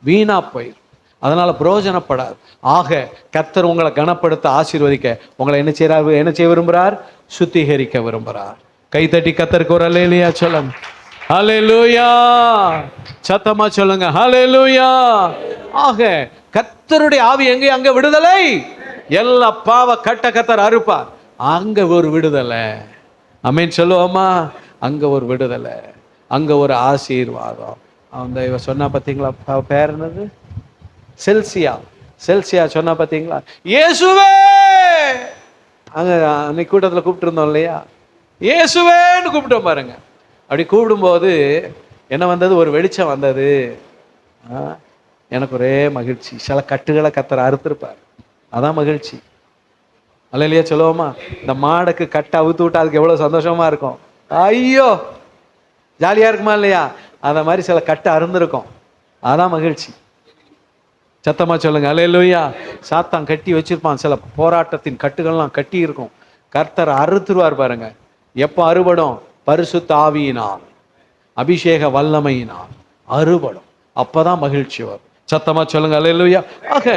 வீணா போயிடும். அதனால பிரயோஜனப்படாது. ஆக கர்த்தர் உங்களை கனப்படுத்த ஆசீர்வதிக்க உங்களை என்ன செய்யறாரு? என்ன செய்ய விரும்புகிறார்? சுத்திகரிக்க விரும்புகிறார். கைத்தட்டி கர்த்தருக்கு ஒரு அல்லேலூயா சொல்லுங்க. ஹல்லேலூயா, சத்தமா சொல்லுங்க ஹல்லேலூயா. ஆக கர்த்தருடைய ஆவி எங்கே? அங்க விடுதலை. எல்லா பாவ கட்ட கர்த்தர் அறுப்பார், அங்க ஒரு விடுதலை. ஆமென் சொல்லுவோமா? அங்க ஒரு விடுதலை, அங்க ஒரு ஆசீர்வாதம். அந்த இவ சொன்னா பார்த்தீங்களா, பேர் என்னது? செல்சியா. செல்சியா சொன்னா பார்த்தீங்களா? இயேசுவே. அங்க அன்னைக்கு கூட்டத்தில் கூப்பிட்டு இருந்தோம் இல்லையா? இயேசுவேன்னு கூப்பிட்டோம் பாருங்க. அப்படி கூப்பிடும்போது என்ன வந்தது? ஒரு வெளிச்சம் வந்தது. எனக்கு ஒரே மகிழ்ச்சி. சில கட்டுகளை கர்த்தர் அறுத்திருப்பார், அதான் மகிழ்ச்சி. அல்லேலூயா சொல்லுவோமா? இந்த மாடுக்கு கட்டை அவுத்து விட்டா அதுக்கு எவ்வளோ சந்தோஷமா இருக்கும், ஐயோ ஜாலியாக இருக்குமா இல்லையா? அதை மாதிரி சில கட்டை அருந்திருக்கும், அதான் மகிழ்ச்சி. சத்தமா சொல்லுங்க அல்லேலூயா. சாத்தான் கட்டி வச்சிருப்பான், சில போராட்டத்தின் கட்டுகள்லாம் கட்டி இருக்கும். கர்த்தர் அறுத்துருவார் பாருங்க. எப்போ அறுபடும்? பரிசுத்த ஆவியினால், அபிஷேக வல்லமையினால் அறுபடும். அப்பதான் மகிழ்ச்சி வரும். சத்தமா சொல்லுங்க அல்லேலூயா. ஆக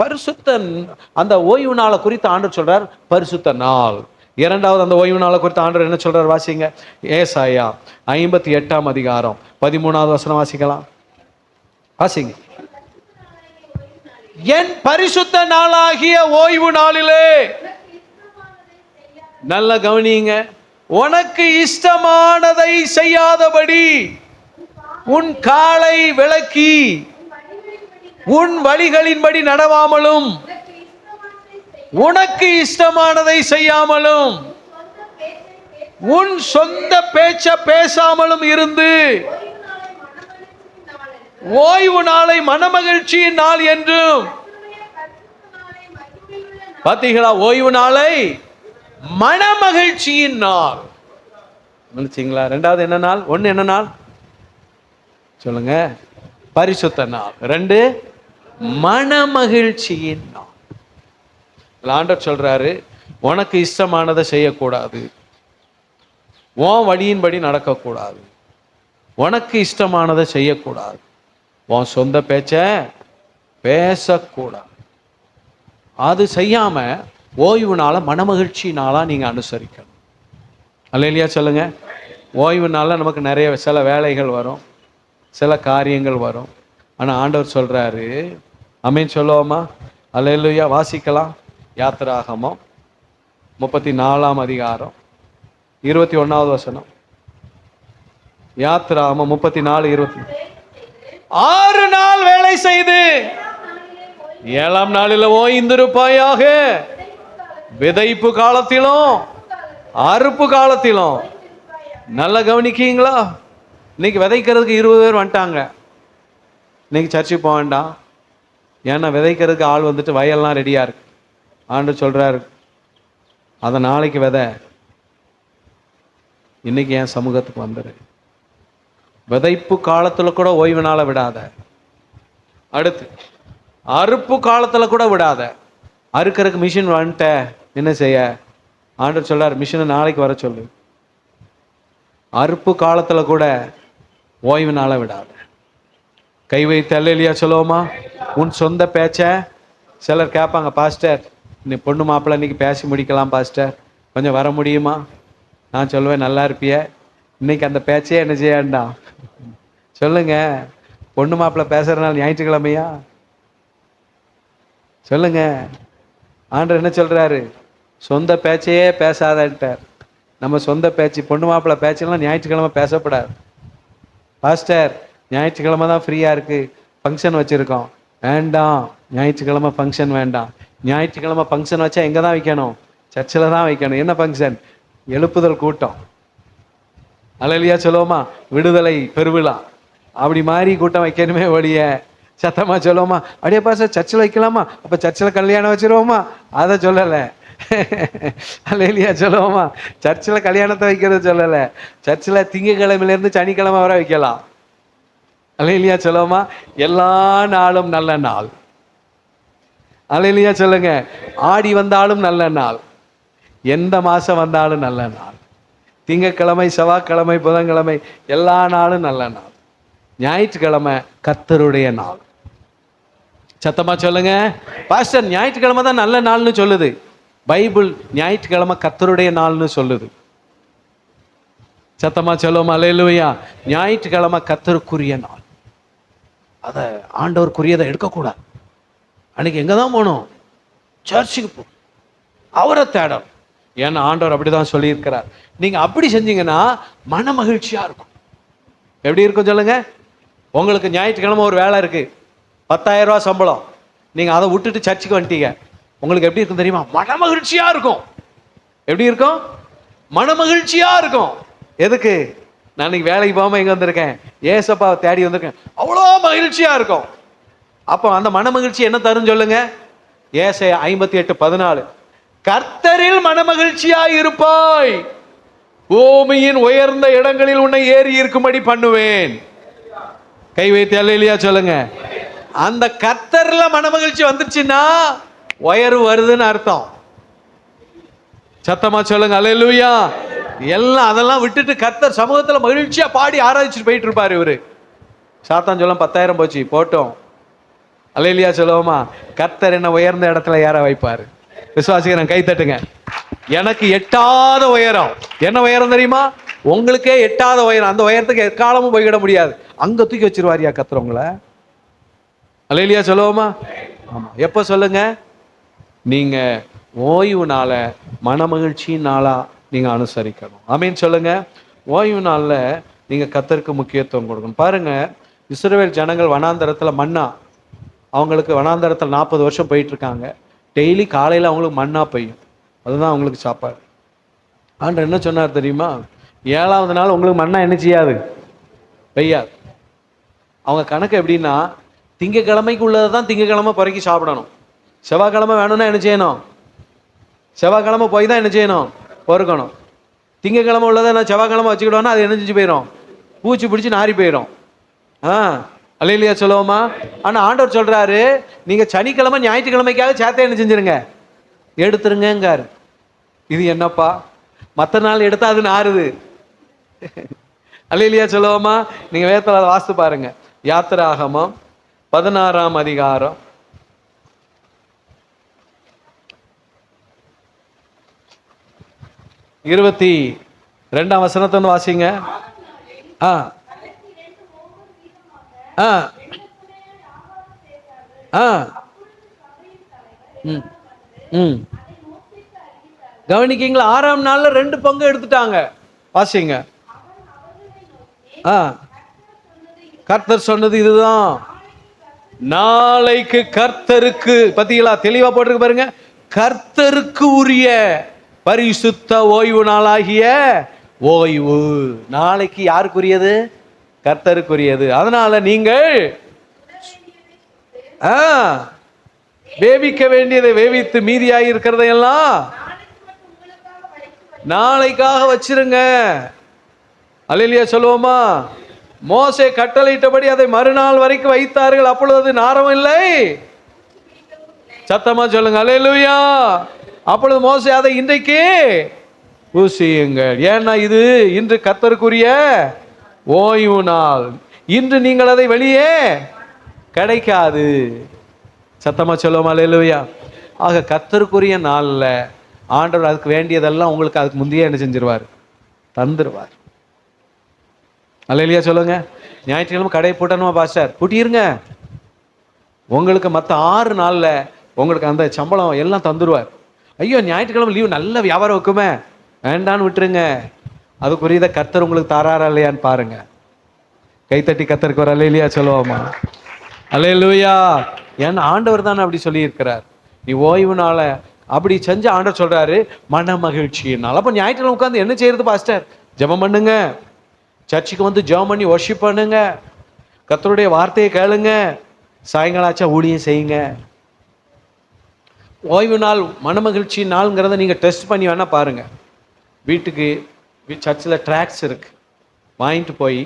பரிசுத்தன் அந்த ஓய்வு நாளை குறித்து ஆண்டவர் சொல்றார் பரிசுத்த நாள். இரண்டாவது அந்த ஓய்வு நாளை குறித்து ஆண்டவர் என்ன சொல்றார்? வாசிங்க. ஏசாயா 58 அதிகாரம் 13வது வசனம் வாசிக்கலாம். வாசிங்க. என் பரிசுத்த நாளாகிய ஓய்வு நாளிலே, நல்ல கவனிங்க, உனக்கு இஷ்டமானதை செய்யாதபடி உன் காலை விலக்கி உன் வழிகளின்படி நடவாமலும் உனக்கு இஷ்டமானதை செய்யாமலும் உன் சொந்த பேச்ச பேசாமலும் இருந்து ஓய்வு நாளை மனமகிழ்ச்சியின் நாள் என்றும். பார்த்தீங்களா? ஓய்வு நாளை மனமகிழ்ச்சியின் நாள். நினைச்சீங்களா? ரெண்டாவது என்ன நாள்? ஒன்று என்ன நாள் சொல்லுங்க? பரிசுத்த நாள். ரெண்டு மனமகிழ்ச்சியின் நாள். ஆண்டவர் சொல்றாரு, உனக்கு இஷ்டமானதை செய்யக்கூடாது, உன் வழியின்படி நடக்கக்கூடாது, உனக்கு இஷ்டமானதை செய்யக்கூடாது, உன் சொந்த பேச்ச பேசக்கூடாது. அது செய்யாம ஓய்வு நாளை மனமகிழ்ச்சி நாளா நீங்க அனுசரிக்கணும். அல்லேலூயா சொல்லுங்க. ஓய்வு நாளில் நமக்கு நிறைய சில வேலைகள் வரும், சில காரியங்கள் வரும். ஆனால் ஆண்டவர் சொல்றாரு, ஆமென் சொல்லுவோமா? அல்லேலூயா. வாசிக்கலாம். யாத்திராகமம் 34 அதிகாரம் 21வது வசனம். யாத்திராகமம் 34:20. 6 நாள் வேலை செய்து 7ஆம் நாளில் ஓய்ந்திருப்பாயாக. விதைப்பு காலத்திலும் அறுப்பு காலத்திலும். நல்லா கவனிக்கீங்களா? இன்னைக்கு விதைக்கிறதுக்கு 20 பேர் வந்துட்டாங்க. இன்னைக்கு சர்ச்சுக்கு போக வேண்டாம், ஏன்னா விதைக்கிறதுக்கு ஆள் வந்துட்டு வயல்லாம் ரெடியா இருக்கு. ஆண்டவர் சொல்றாரு, அதை நாளைக்கு விதை, இன்னைக்கு என் சமூகத்துக்கு வந்துரு. விதைப்பு காலத்துல கூட ஓய்வு நாள விடாத. அடுத்து அறுப்பு காலத்துல கூட விடாத. அறுக்கிறதுக்கு மிஷின் வந்துட்ட, என்ன செய்ய? ஆண்டவர் சொல்றாரு, மிஷினை நாளைக்கு வர சொல்லு. அறுப்பு காலத்துல கூட ஓய்வு நாள விடாத. கை வைத்து அல்லேலூயா சொல்லுவோமா? உன் சொந்த பேச்ச. சிலர் கேட்பாங்க, பாஸ்டர் நீ பொண்ணு மாப்பிள்ளை இன்னைக்கு பேசி முடிக்கலாம் பாஸ்டர், கொஞ்சம் வர முடியுமா? நான் சொல்லுவேன், நல்லா இருப்பிய, இன்னைக்கு அந்த பேச்சே என்ன செய்ய வேண்டாம் சொல்லுங்க. பொண்ணு மாப்பிள்ளை பேசுறதுனால ஞாயிற்றுக்கிழமையா? சொல்லுங்க. ஆண்டவர் என்ன சொல்றாரு? சொந்த பேச்சையே பேசாதன்ட்டார். நம்ம சொந்த பேச்சு, பொண்ணு மாப்பிள்ளை பேச்செல்லாம் ஞாயிற்றுக்கிழமை பேசப்படாது. பாஸ்டர் ஞாயிற்றுக்கிழமை தான் ஃப்ரீயா இருக்கு, ஃபங்க்ஷன் வச்சிருக்கோம். வேண்டாம், ஞாயிற்றுக்கிழமை ஃபங்க்ஷன் வேண்டாம். ஞாயிற்றுக்கிழமை ஃபங்க்ஷன் வச்சா எங்கே தான் வைக்கணும்? சர்ச்சில் தான் வைக்கணும். என்ன ஃபங்க்ஷன்? எழுப்புதல் கூட்டம். அல்லேலூயா சொல்லுவோமா? விடுதலை பெருவிழா. அப்படி மாதிரி கூட்டம் வைக்கணுமே ஒழிய சத்தமா சொல்லுவோமா, அப்படியே பாஸ்டர் சர்ச்சில் வைக்கலாமா, அப்ப சர்ச்சில் கல்யாணம் வச்சிருவோமா, அதை சொல்லலை. அல்லேலூயா சொல்லுவோமா, சர்ச்சில் கல்யாணத்தை வைக்கிறது சொல்லலை. சர்ச்சில் திங்கக்கிழமையிலேருந்து சனிக்கிழமை வரை வைக்கலாம். அல்லேலூயா சொல்லுவோமா, எல்லா நாளும் நல்ல நாள். அல்லேலூயா சொல்லுங்க. ஆடி வந்தாலும் நல்ல நாள், எந்த மாசம் வந்தாலும் நல்ல நாள். திங்கக்கிழமை, செவ்வாய்க்கிழமை, புதன்கிழமை எல்லா நாளும் நல்ல நாள். ஞாயிற்றுக்கிழமை கர்த்தருடைய நாள். சத்தமா சொல்லுங்க. பாஸ்டர் ஞாயிற்றுக்கிழமை தான் நல்ல நாள்னு சொல்லுது பைபிள். ஞாயிற்றுக்கிழமை கர்த்தருடைய நாள்னு சொல்லுது. சத்தமா சொல்லுவோம் அல்லேலூயா. ஞாயிற்றுக்கிழமை கர்த்தருக்குரிய நாள். அதை ஆண்டவருக்குரியதை எடுக்கக்கூடாது. அன்னைக்கு எங்கே தான் போகணும்? சர்ச்சுக்கு போ, அவரை தேடணும். ஏன்னா ஆண்டவர் அப்படிதான் சொல்லியிருக்கிறார். நீங்கள் அப்படி செஞ்சீங்கன்னா மன மகிழ்ச்சியாக இருக்கும். எப்படி இருக்கும் சொல்லுங்க? உங்களுக்கு ஞாயிற்றுக்கிழமை ஒரு வேலை இருக்குது, 10,000 ரூபா சம்பளம், நீங்கள் அதை விட்டுட்டு சர்ச்சுக்கு வந்துட்டீங்க, உங்களுக்கு எப்படி இருக்கும் தெரியுமா? மன மகிழ்ச்சியாக இருக்கும். எப்படி இருக்கும்? மன மகிழ்ச்சியாக இருக்கும். எதுக்கு? நான் இன்னைக்கு வேலைக்கு போகாமல் எங்கே வந்திருக்கேன், ஏசப்பாவை தேடி வந்திருக்கேன், அவ்வளோ மகிழ்ச்சியாக இருக்கும். அப்போ அந்த மன மகிழ்ச்சி என்ன தரும் சொல்லுங்க? ஏசாயா 58:14, கர்த்தரில் மன மகிழ்ச்சியாய் இருப்பாய், பூமியின் உயர்ந்த இடங்களில் உன்னை ஏறி இருக்கும்படி பண்ணுவேன். கை வைத்து அல்லேலூயா சொல்லுங்க. அந்த கர்த்தர்ல மன மகிழ்ச்சி வந்துருச்சுன்னா உயர்வு வருதுன்னு அர்த்தம். சத்தமா சொல்லுங்க அல்லேலூயா. எல்லாம் அதெல்லாம் விட்டுட்டு கர்த்தர் சமூகத்துல மகிழ்ச்சியா பாடி ஆராய்ச்சிட்டு போயிட்டு இருப்பாரு இவரு. சாத்தான் சொல்ல 10,000 போச்சு போட்டோம். அல்லேலூயா சொல்லுவோமா? கர்த்தர் என்ன உயர்ந்த இடத்துல ஏற வைப்பாரு. விசுவாசிக்கிறேன், கை தட்டுங்க. எனக்கு எட்டாத உயரம். என்ன உயரம் தெரியுமா? உங்களுக்கே எட்டாத உயரம். அந்த உயரத்துக்கு எக்காலமும் போய்விட முடியாது. அங்க தூக்கி வச்சிருவாரியா கர்த்தர் உங்களை. அல்லேலூயா சொல்லுவோமா? ஆமா. எப்போ சொல்லுங்க? நீங்க ஓய்வு நாள மன மகிழ்ச்சி நாளா நீங்க அனுசரிக்கணும். ஆமீன் சொல்லுங்க. ஓய்வு நாள்ல நீங்க கர்த்தருக்கு முக்கியத்துவம் கொடுக்கணும். பாருங்க, இஸ்ரவேல் ஜனங்கள் வனாந்தரத்துல மன்னா, அவங்களுக்கு வனாந்தரத்தில் 40 வருஷம் போயிட்டு இருக்காங்க. டெய்லி காலையில் அவங்களுக்கு மன்னா பெய்யும், அதுதான் அவங்களுக்கு சாப்பாடு. ஆண்டவர் என்ன சொன்னார் தெரியுமா? 7வது நாள் உங்களுக்கு மன்னா என்ன செய்யாது? பெய்யாது. அவங்க கணக்கு எப்படின்னா, திங்கக்கிழமைக்கு உள்ளதை தான் திங்கக்கிழமை பிறக்கி சாப்பிடணும். செவ்வாய்க்கிழமை வேணும்னா என்ன செய்யணும்? செவ்வாய்க்கிழமை போய் தான் என்ன செய்யணும்? பொறுக்கணும். திங்கக்கிழமை உள்ளதை நான் செவ்வாய்க்கிழமை வச்சுக்கிட்டோன்னா அது என்ன செஞ்சு போயிடும்? பூச்சி பிடிச்சி நாரி போயிடும். அல்லேலூயா சொல்லுவோமா? ஆனா ஆண்டவர் சொல்றாரு, நீங்க சனிக்கிழமை ஞாயிற்றுக்கிழமைக்காக சேர்த்த என்ன செஞ்சிருங்க? எடுத்துருங்காரு. இது என்னப்பா, மற்ற நாள் எடுத்தா அது நாறுது. அல்லேலூயா சொல்லுவோமா? நீங்க வேதத்துல வாசித்து பாருங்க. யாத்திராகமம் 16ஆம் அதிகாரம் 22ஆம் வசனத்தை வந்து வாசிங்க. கவனிக்கீங்களா? 6ஆம் நாள்ல 2 பங்கு எடுத்துட்டாங்க. வாசிங்க. கர்த்தர் சொன்னது இதுதான். நாளைக்கு கர்த்தருக்கு, பத்திகளா தெளிவா போட்டிருக்கு பாருங்க, கர்த்தருக்கு உரிய பரிசுத்த ஓய்வு நாளாகிய ஓய்வு. நாளைக்கு யாருக்குரியது? கர்த்தருக்குரியது. அதனால நீங்கள் வேவிக்க வேண்டியதை வேவித்து மீதியாகி இருக்கிறதையெல்லாம் நாளைக்காக வச்சிருங்க. அல்லேலூயா சொல்லுவோமா? மோசே கட்டளையிட்டபடி அதை மறுநாள் வரைக்கும் வைத்தார்கள், அப்பொழுது நாரம் இல்லை. சத்தமா சொல்லுங்க அல்லேலூயா. அப்பொழுது மோசே அதை இன்றைக்கு பூசியுங்கள், ஏன்னா இது இன்று கர்த்தருக்குரிய ஓய்வு நாள். இன்று நீங்கள் அதை வெளியே கிடைக்காது. சத்தமா சொல்லுவோம் அல்லேலூயா. ஆக கர்த்தருக்குரிய நாள்ல ஆண்டவர் அதுக்கு வேண்டியதெல்லாம் உங்களுக்கு அதுக்கு முந்தையே என்ன செஞ்சிருவார்? தந்துருவார். அல்லேலூயா சொல்லுங்க. ஞாயிற்றுக்கிழமை கடையை பூட்டணுமா பாஸ்டர்? பூட்டிருங்க. உங்களுக்கு மற்ற 6 நாள்ல உங்களுக்கு அந்த சம்பளம் எல்லாம் தந்துருவார். ஐயோ ஞாயிற்றுக்கிழமை லீவு நல்ல வியாபாரம் வைக்குமே, வேண்டான்னு விட்டுருங்க. அதுக்குரியதை கர்த்தர் உங்களுக்கு தாராரா இல்லையான்னு பாருங்க. கைத்தட்டி கர்த்தருக்கு ஒரு அல்லேலூயா சொல்லுவோமா? அல்லேலூயா. ஏன்னா ஆண்டவர் தானே அப்படி சொல்லி இருக்கிறார். நீ ஓய்வு நாள அப்படி செஞ்ச ஆண்டவர் சொல்றாரு மன மகிழ்ச்சியினால். அப்போ ஞாயிற்றுக்கிழமை உட்காந்து என்ன செய்யறது பாஸ்டர்? ஜெபம் பண்ணுங்க. சர்ச்சுக்கு வந்து ஜெபம் பண்ணி வொர்ஷிப் பண்ணுங்க. கர்த்தருடைய வார்த்தையை கேளுங்க. சாயங்காலம் ஆச்சா ஊழியம் செய்யுங்க. ஓய்வு நாள் மனமகிழ்ச்சி நாள்ங்கிறத நீங்கள் டெஸ்ட் பண்ணி வேணால் பாருங்கள். வீட்டுக்கு சர்ச்சில் ட்ராக்ஸ் இருக்குது, வாங்கிட்டு போய்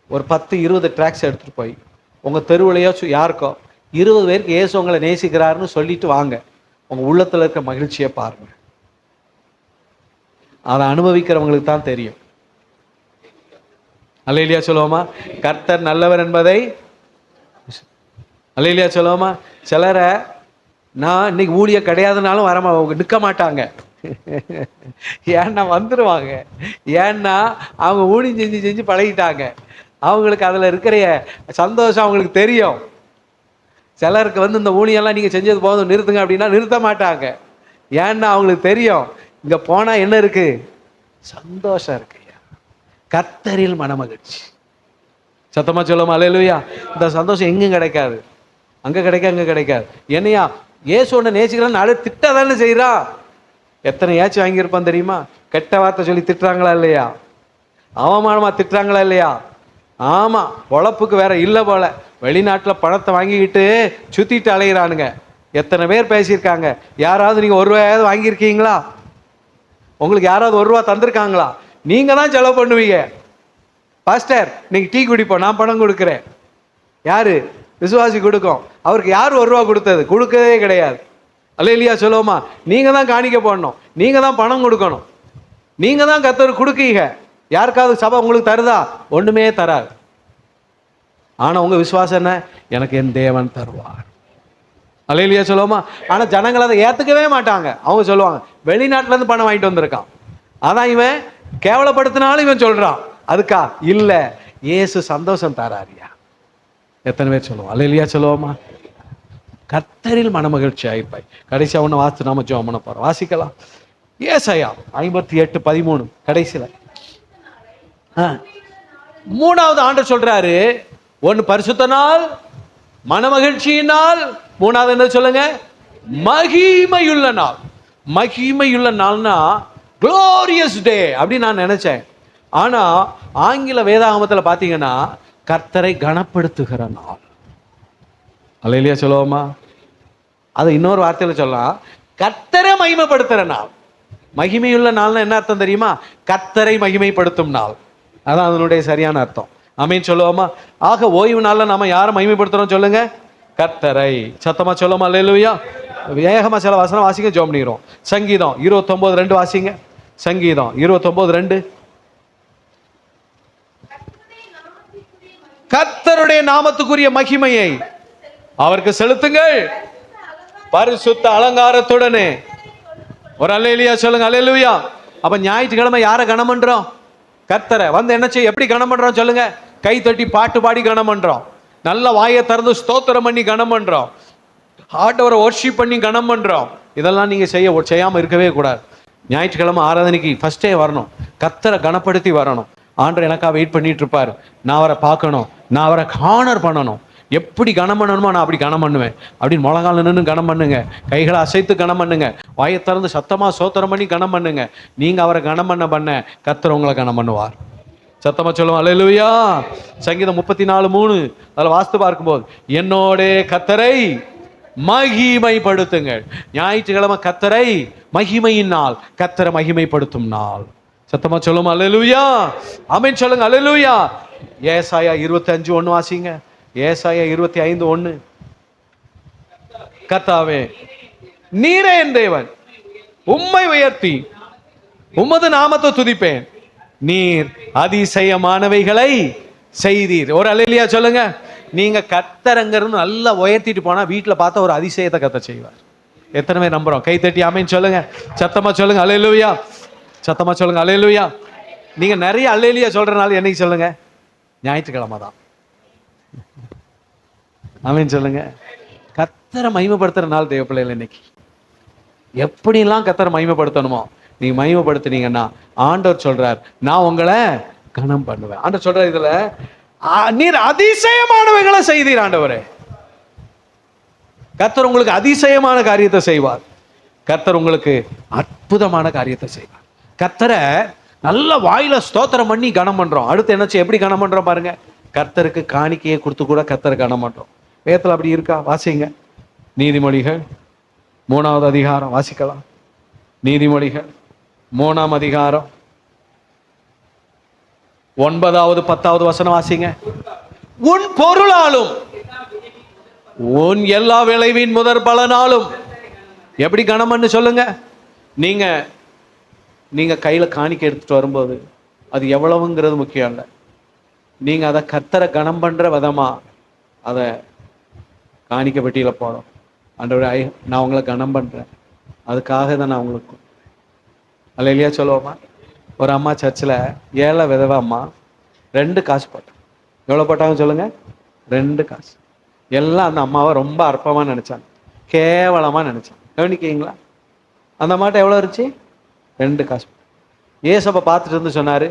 ஒரு 10-20 ட்ராக்ஸ் எடுத்துகிட்டு போய் உங்கள் தெருவுலையோ யாருக்கோ 20 பேருக்கு ஏசு உங்களை நேசிக்கிறாருன்னு சொல்லிட்டு வாங்க. உங்கள் உள்ளத்தில் இருக்க மகிழ்ச்சியை பாருங்கள். அதை அனுபவிக்கிறவங்களுக்கு தான் தெரியும். அல்லேலூயா சொல்லுவோமா? கர்த்தர் நல்லவர் என்பதை அல்லேலூயா சொல்லுவோமா? சிலரை நான் இன்னைக்கு ஊழிய கிடையாதுனாலும் நிற்க மாட்டாங்க. ஏன்னா வந்துடுவாங்க. ஏன்னா அவங்க ஊழியம் செஞ்சு செஞ்சு பழகிட்டாங்க. அவங்களுக்கு அதில் இருக்கிற சந்தோஷம் அவங்களுக்கு தெரியும். சிலருக்கு இந்த ஊழியெல்லாம் நீங்கள் செஞ்சது போதும் நிறுத்துங்க அப்படின்னா நிறுத்த மாட்டாங்க. ஏன்னா அவங்களுக்கு தெரியும் இங்கே போனால் என்ன இருக்கு? சந்தோஷம் இருக்கு. கர்த்தரில் மனமகிழ்ச்சி. சத்தமா சொல்லுமா அல்லேலூயா? இந்த சந்தோஷம் எங்கும் கிடைக்காது. அங்கே கிடைக்க அங்கே கிடைக்காது. என்னையா ஏசு ஒன்று நேசிக்கிறான்னு நாளை திட்ட தானே செய்கிறான். எத்தனை ஏச்சு வாங்கியிருப்பான் தெரியுமா? கெட்ட வார்த்தை சொல்லி திட்டுறாங்களா இல்லையா? அவமானமாக திட்டுறாங்களா இல்லையா? ஆமாம், பொழப்புக்கு வேற இல்லை போல. வெளிநாட்டில் பணத்தை வாங்கிக்கிட்டு சுற்றிட்டு அலைகிறானுங்க. எத்தனை பேர் பேசியிருக்காங்க. யாராவது நீங்கள் 1 ரூபாயாவது வாங்கியிருக்கீங்களா? உங்களுக்கு யாராவது 1 ரூபா தந்திருக்காங்களா? நீங்கள் தான் செலவு பண்ணுவீங்க. பாஸ்டர் இன்னைக்கு டீ குடிப்போம், நான் பணம் கொடுக்குறேன். யாரு? விசுவாசி கொடுக்கும். அவருக்கு யார் 1 ரூபா கொடுத்தது? கொடுக்கவே கிடையாது. அல்லேலூயா சொல்லுவோமா? நீங்கள் தான் காணிக்க போடணும், நீங்கள் தான் பணம் கொடுக்கணும், நீங்கள் தான் கர்த்தருக்கு கொடுக்கீங்க. யாருக்காவது சபை உங்களுக்கு தருதா? ஒன்றுமே தராது. ஆனால் உங்கள் விசுவாசம் என்ன? எனக்கு என் தேவன் தருவார். அல்லேலூயா சொல்லுவோமா? ஆனால் ஜனங்கள் அதை ஏற்றுக்கவே மாட்டாங்க. அவங்க சொல்லுவாங்க வெளிநாட்டிலேருந்து பணம் வாங்கிட்டு வந்திருக்கான், அதான் இவன் கேவலப்படுத்தினாலும் இவன் சொல்கிறான். அதுக்கா? இல்லை, இயேசு சந்தோஷம் தராரியா. எத்தனை பேர் சொல்லுவோம்? அல்லேலூயா சொல்லுவோமா? கர்த்தரில் மனமகிழ்ச்சி ஆயிருப்பாய். கடைசியாக ஒன்று வாசித்து நாம ஜெபம் பண்ண போகிறோம். வாசிக்கலாம். ஏசாயா 58:13 கடைசியில் 3வது ஆண்டவர் சொல்றாரு, ஒன்று பரிசுத்த நாள், மனமகிழ்ச்சியினால், 3வது என்ன சொல்லுங்க? மகிமையுள்ள நாள். மகிமையுள்ள நாள்னா குளோரியஸ் டே அப்படின்னு நான் நினைச்சேன். ஆனா ஆங்கில வேதாகமத்தில் பார்த்தீங்கன்னா கர்த்தரை கனப்படுத்துகிற நாள். அல்லேலூயா சொல்லுவோமா? அது இன்னொரு வார்த்தையில் சொல்லலாம், கர்த்தரை மகிமைப்படுத்துகிற நாள். மகிமையுள்ள நாள்னா என்ன அர்த்தம் தெரியுமா? கர்த்தரை மகிமைப்படுத்தும் நாள். அதான் அதனுடைய சரியான அர்த்தம். ஆமென் சொல்லுவோமா? ஆக ஓய்வு நாளில் நாம யாரை மகிமைப்படுத்துறோம் சொல்லுங்க? கர்த்தரை. சத்தமா சொல்லுவோமா? அல்லேலூயா. வேகமா சில வசனம் வாசிங்க, ஜெபம் பண்ணிடுறோம். சங்கீதம் 29:2 வாசிங்க. சங்கீதம் 29:2. கர்த்தருடைய நாமத்துக்குரிய மகிமையை அவருக்கு செலுத்துங்கள் பரிசுத்த அலங்காரத்துடனே. ஒரு அல்லேலூயா சொல்லுங்க. அல்லேலூயா. அப்ப ஞாயிற்றுக்கிழமை யாரை கனம் பண்றோம்? கர்த்தரை. என்ன செய்ய, எப்படி கனம் பண்றோம் சொல்லுங்க? கை தட்டி பாட்டு பாடி கனம் பண்றோம். நல்ல வாயை திறந்து ஸ்தோத்திரம் பண்ணி கனம் பண்றோம். ஆண்டவரை வொர்ஷிப் பண்ணி கனம் பண்றோம். இதெல்லாம் நீங்க செய்யாம இருக்கவே கூடாது. ஞாயிற்றுக்கிழமை ஆராதனைக்கு ஃபர்ஸ்டே வரணும். கர்த்தரை கனப்படுத்தி வரணும். ஆண்டவர் எனக்காக வெயிட் பண்ணிட்டு இருப்பார். நான் அவரை பார்க்கணும், நான் அவரை கார்னர் பண்ணணும். எப்படி கனம் பண்ணணுமோ நான் அப்படி கனம் பண்ணுவேன் அப்படின்னு முழங்கால நின்று கனம் பண்ணுங்க. கைகளை அசைத்து கனம் பண்ணுங்க. வாயை திறந்து சத்தமா சோத்திரம் பண்ணி கனம் பண்ணுங்க. நீங்க அவரை கனம் பண்ண கர்த்தர் உங்களை கனம் பண்ணுவார். சத்தமா சொல்லுவோம் அல்லேலூயா. சங்கீதம் 34:3 அதில் வாஸ்து பார்க்கும்போது, என்னோட கர்த்தரை மகிமைப்படுத்துங்கள். ஞாயிற்றுக்கிழமை கர்த்தரை மகிமையின் நாள், கர்த்தரை மகிமைப்படுத்தும் நாள். சத்தமா சொல்லுவோம் அல்லேலூயா. ஆமென் சொல்லுங்க. அல்லேலூயா. ஏசாயா 25:1 வாசிங்க. ஏசாயா 25:1. கர்த்தாவே நீரே என் தேவன், உம்மை உயர்த்தி உமது நாமத்தை துதிப்பேன். நீர் அதிசயமானவைகளை செய்தீர். ஒரு அல்லேலூயா சொல்லுங்க. நீங்க கர்த்தரங்கிறது நல்லா உயர்த்திட்டு போனா வீட்டில் பார்த்தா ஒரு அதிசயத்தை கர்த்தர் செய்வார். எத்தனை பேர் நம்புறோம்? கை தட்டி ஆமென் சொல்லுங்க. சத்தமா சொல்லுங்க அல்லேலூயா. சத்தமா சொல்லுங்க அல்லேலூயா. நீங்க நிறைய அல்லேலூயா சொல்றதுனால என்னைக்கு சொல்லுங்க? ஞாயிற்றுக்கிழமை தான். ஆமென் சொல்லுங்க. கர்த்தரை மகிமைப்படுத்துற நாள் தேவ பிள்ளைகள். இன்னைக்கு எப்படிலாம் கர்த்தரை மகிமைப்படுத்தணுமோ நீங்க மகிமைப்படுத்தினீங்கன்னா ஆண்டவர் சொல்றார், நான் உங்களை கனம் பண்ணுவேன். ஆண்டவர் சொல்றார், இதுல நீர் அதிசயமானவைகளை செய்தீர். ஆண்டவரே, கர்த்தர் உங்களுக்கு அதிசயமான காரியத்தை செய்வார். கர்த்தர் உங்களுக்கு அற்புதமான காரியத்தை செய்வார். கர்த்தரை நல்ல வாயில ஸ்தோத்திரம் பண்ணி கனம் பண்றோம். அடுத்து என்ன எப்படி கனம் பண்றோம் பாருங்க. கர்த்தருக்கு காணிக்கையை கொடுத்து கூட கர்த்தரை காண மாட்டோம். வேதத்தில் அப்படி இருக்கா? வாசிங்க. நீதிமொழிகள் 3வது அதிகாரம் வாசிக்கலாம். நீதிமொழிகள் 3ஆம் அதிகாரம் 9வது 10வது வசனம் வாசிங்க. உன் பொருளாலும் உன் எல்லா விளைவின் முதற் பலனாலும். எப்படி கணம்னு சொல்லுங்க. நீங்க நீங்க கையில காணிக்கை எடுத்துட்டு வரும்போது அது எவ்வளவுங்கிறது முக்கியம் இல்லை. நீங்க அதை கர்த்தரை கணம் பண்ற விதமா அதை காணிக்கை பெட்டியில போடும். ஆண்டவரே, நான் உங்களை கணம் பண்றேன், அதுக்காக தான் நான் உங்களுக்கு அல்லேலூயா சொல்லுவோமா. ஒரு அம்மா சர்ச்சில் ஏழை விதவை அம்மா 2 காசு போட்டாங்க. எவ்வளோ போட்டாங்க சொல்லுங்க? 2 காசு. எல்லாம் அந்த அம்மாவை ரொம்ப அற்பமாக நினைச்சாங்க, கேவலமாக நினைச்சாங்க. கவனிக்கிறீங்களா? அந்த அம்மாட்ட எவ்வளோ இருந்துச்சு? 2 காசு. ஏசப்பா பார்த்துட்டு இருந்து சொன்னார்,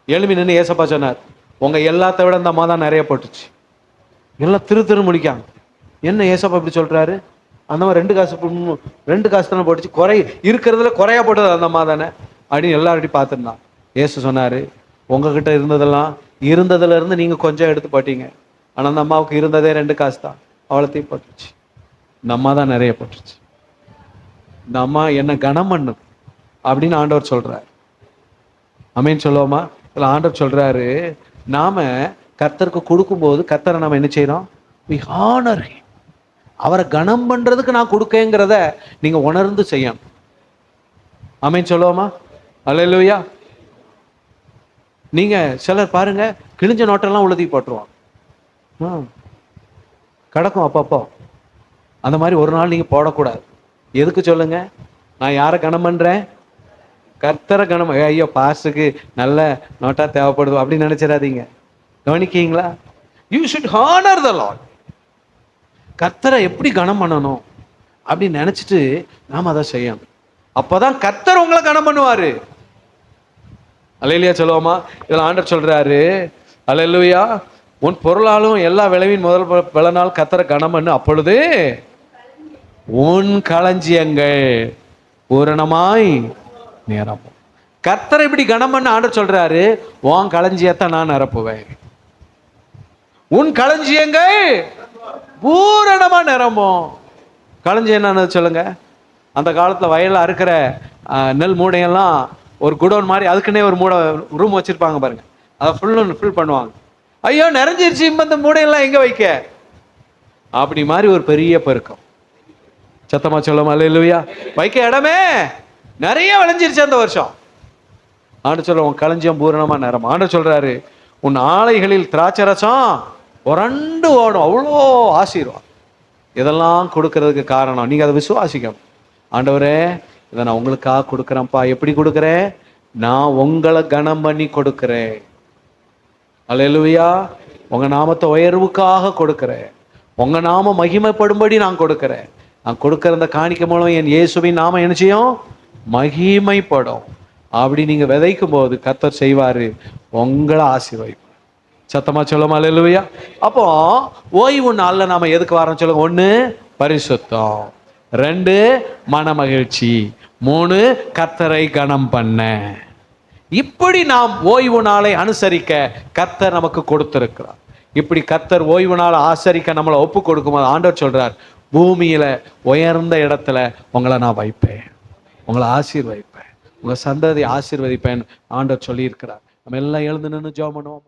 எழுப்பி நின்று ஏசப்பா சொன்னார், உங்க எல்லாத்த விட அந்த அம்மா தான் நிறைய போட்டுச்சு. எல்லாம் திரு முடிக்காங்க. என்ன ஏசப்பா இப்படி சொல்றாரு? அந்த அம்மா 2 காசு தானே போட்டுச்சு, இருக்கிறதுல குறையா போட்டது அந்த அம்மா தானே அப்படின்னு எல்லார்ட்டி பார்த்துருந்தான். ஏசு சொன்னாரு, உங்ககிட்ட இருந்ததுல இருந்து நீங்க கொஞ்சம் எடுத்து போட்டீங்க. ஆனா அந்த அம்மாவுக்கு இருந்ததே 2 காசு தான், அவ்வளோத்தையும் போட்டுச்சு. இந்த அம்மா தான் நிறைய போட்டுச்சு. இந்த அம்மா என்ன கனம் பண்ணுது அப்படின்னு ஆண்டவர் சொல்றாரு. ஆமென் சொல்லுவோமா? இல்லை, ஆண்டவர் சொல்றாரு, நாம கர்த்தருக்கு கொடுக்கும்போது கர்த்தரை நாம என்ன செய்யறோம்? we honor him. அவரை கனம் பண்றதுக்கு நான் கொடுக்கேங்கிறத நீங்க உணர்ந்து செய்யணும். ஆமென் சொல்லுவோமா? அல்லேலூயா. நீங்க சிலர் பாருங்க, கிழிஞ்ச நோட்டெல்லாம் உழுதி போட்டுருவாங்க, கிடக்கும் அப்பப்போ. அந்த மாதிரி ஒரு நாள் நீங்க போடக்கூடாது. எதுக்கு சொல்லுங்க? நான் யாரை கனம் பண்றேன்? கர்த்தரை கனம். ஐயோ, பாஸ்டுக்கு நல்ல நோட்டா தேவைப்படுது அப்படின்னு நினைச்சிடாதீங்க. கவனிக்கீங்களா? You should honour the lord. கர்த்தரை எப்படி கனம் பண்ணணும் அப்படின்னு நினைச்சிட்டு நாம அதை செய்யணும். அப்பதான் கர்த்தர் உங்களை கனம் பண்ணுவாரு. அல்லேலூயா சொல்லுவோமா? இதுல ஆண்டவர் சொல்றாரு, அல்லேலூயா, உன் பொருளாலும் எல்லா விளைவின் முதல் பலனால் கர்த்தரை கனம் பண்ணு, அப்பொழுது உன் களஞ்சியங்கள் பூரணமாய் நிரப்பும். கர்த்தரை இப்படி கனம் பண்ண ஆண்டவர் சொல்றாரு, உன் களஞ்சியத்தை நான் நிரப்புவேன். உன் களஞ்சியங்கள் பூரணமா நிரம்பும். களஞ்சியம் என்னன்னு சொல்லுங்க? அந்த காலத்துல வயல்ல அறுக்கிற நெல் மூடையெல்லாம் ஒரு குடோன் மாதிரி அதுக்குன்னே ஒரு மூடை ரூம் வச்சிருப்பாங்க பாருங்க. அதை ஃபுல் பண்ணுவாங்க. ஐயோ, நிறைஞ்சிருச்சு, இந்த மூடையெல்லாம் எங்க வைக்க? அப்படி மாதிரி ஒரு பெரிய பெருக்கம். சத்தமா சொல்லுமா? அல்லேலூயா. வைக்க இடமே நிறைய விளைஞ்சிருச்சு அந்த வருஷம். ஆண்டு சொல்ற, உன் களஞ்சியம் பூரணமா நிரம்பும். ஆண்டு சொல்றாரு, உன் ஆலைகளில் திராட்சை ரசம் புரண்டு ஓடும். அவ்வளோ ஆசீர்வாதம். இதெல்லாம் கொடுக்கறதுக்கு காரணம் நீங்க அதை விசுவாசிக்கணும். ஆண்டவரே, இதை நான் உங்களுக்காக கொடுக்குறேன்ப்பா. எப்படி கொடுக்குறேன்? நான் உங்களை கனம் பண்ணி கொடுக்குறேன். அல்லேலூயா. உங்க நாமத்தை உயர்வுக்காக கொடுக்குறேன். உங்க நாம மகிமைப்படும்படி நான் கொடுக்குறேன். நான் கொடுக்குற இந்த காணிக்கை மூலம் என் இயேசுவின் நாம என்ன செய்யும்? மகிமைப்படும். அப்படி நீங்க விதைக்கும் போது கர்த்தர் செய்வாரு, உங்களை ஆசீர்வதிப்பார். சத்தமா சொல்லுமா? அல்லேலூயா. அப்போ ஓய்வு நாள்ல நாம எதுக்கு வரோம் சொல்லுங்க? 1 பரிசுத்தம், 2 மன மகிழ்ச்சி, 3 கர்த்தரை கனம் பண்ண. இப்படி நாம் ஓய்வு நாளை அனுசரிக்க கர்த்தர் நமக்கு கொடுத்திருக்கிறார். இப்படி கர்த்தர் ஓய்வு நாளை ஆசரிக்க நம்மளை ஒப்பு கொடுக்கும்போது ஆண்டவர் சொல்றார், பூமியில உயர்ந்த இடத்துல உங்களை நான் வைப்பேன், உங்களை ஆசீர்வதிப்பேன், உங்க சந்ததியை ஆசீர்வதிப்பேன் ஆண்டவர் சொல்லி இருக்கிறார். நம்ம எல்லாம் எழுந்து நின்று ஜெபம் பண்ணுவோம்.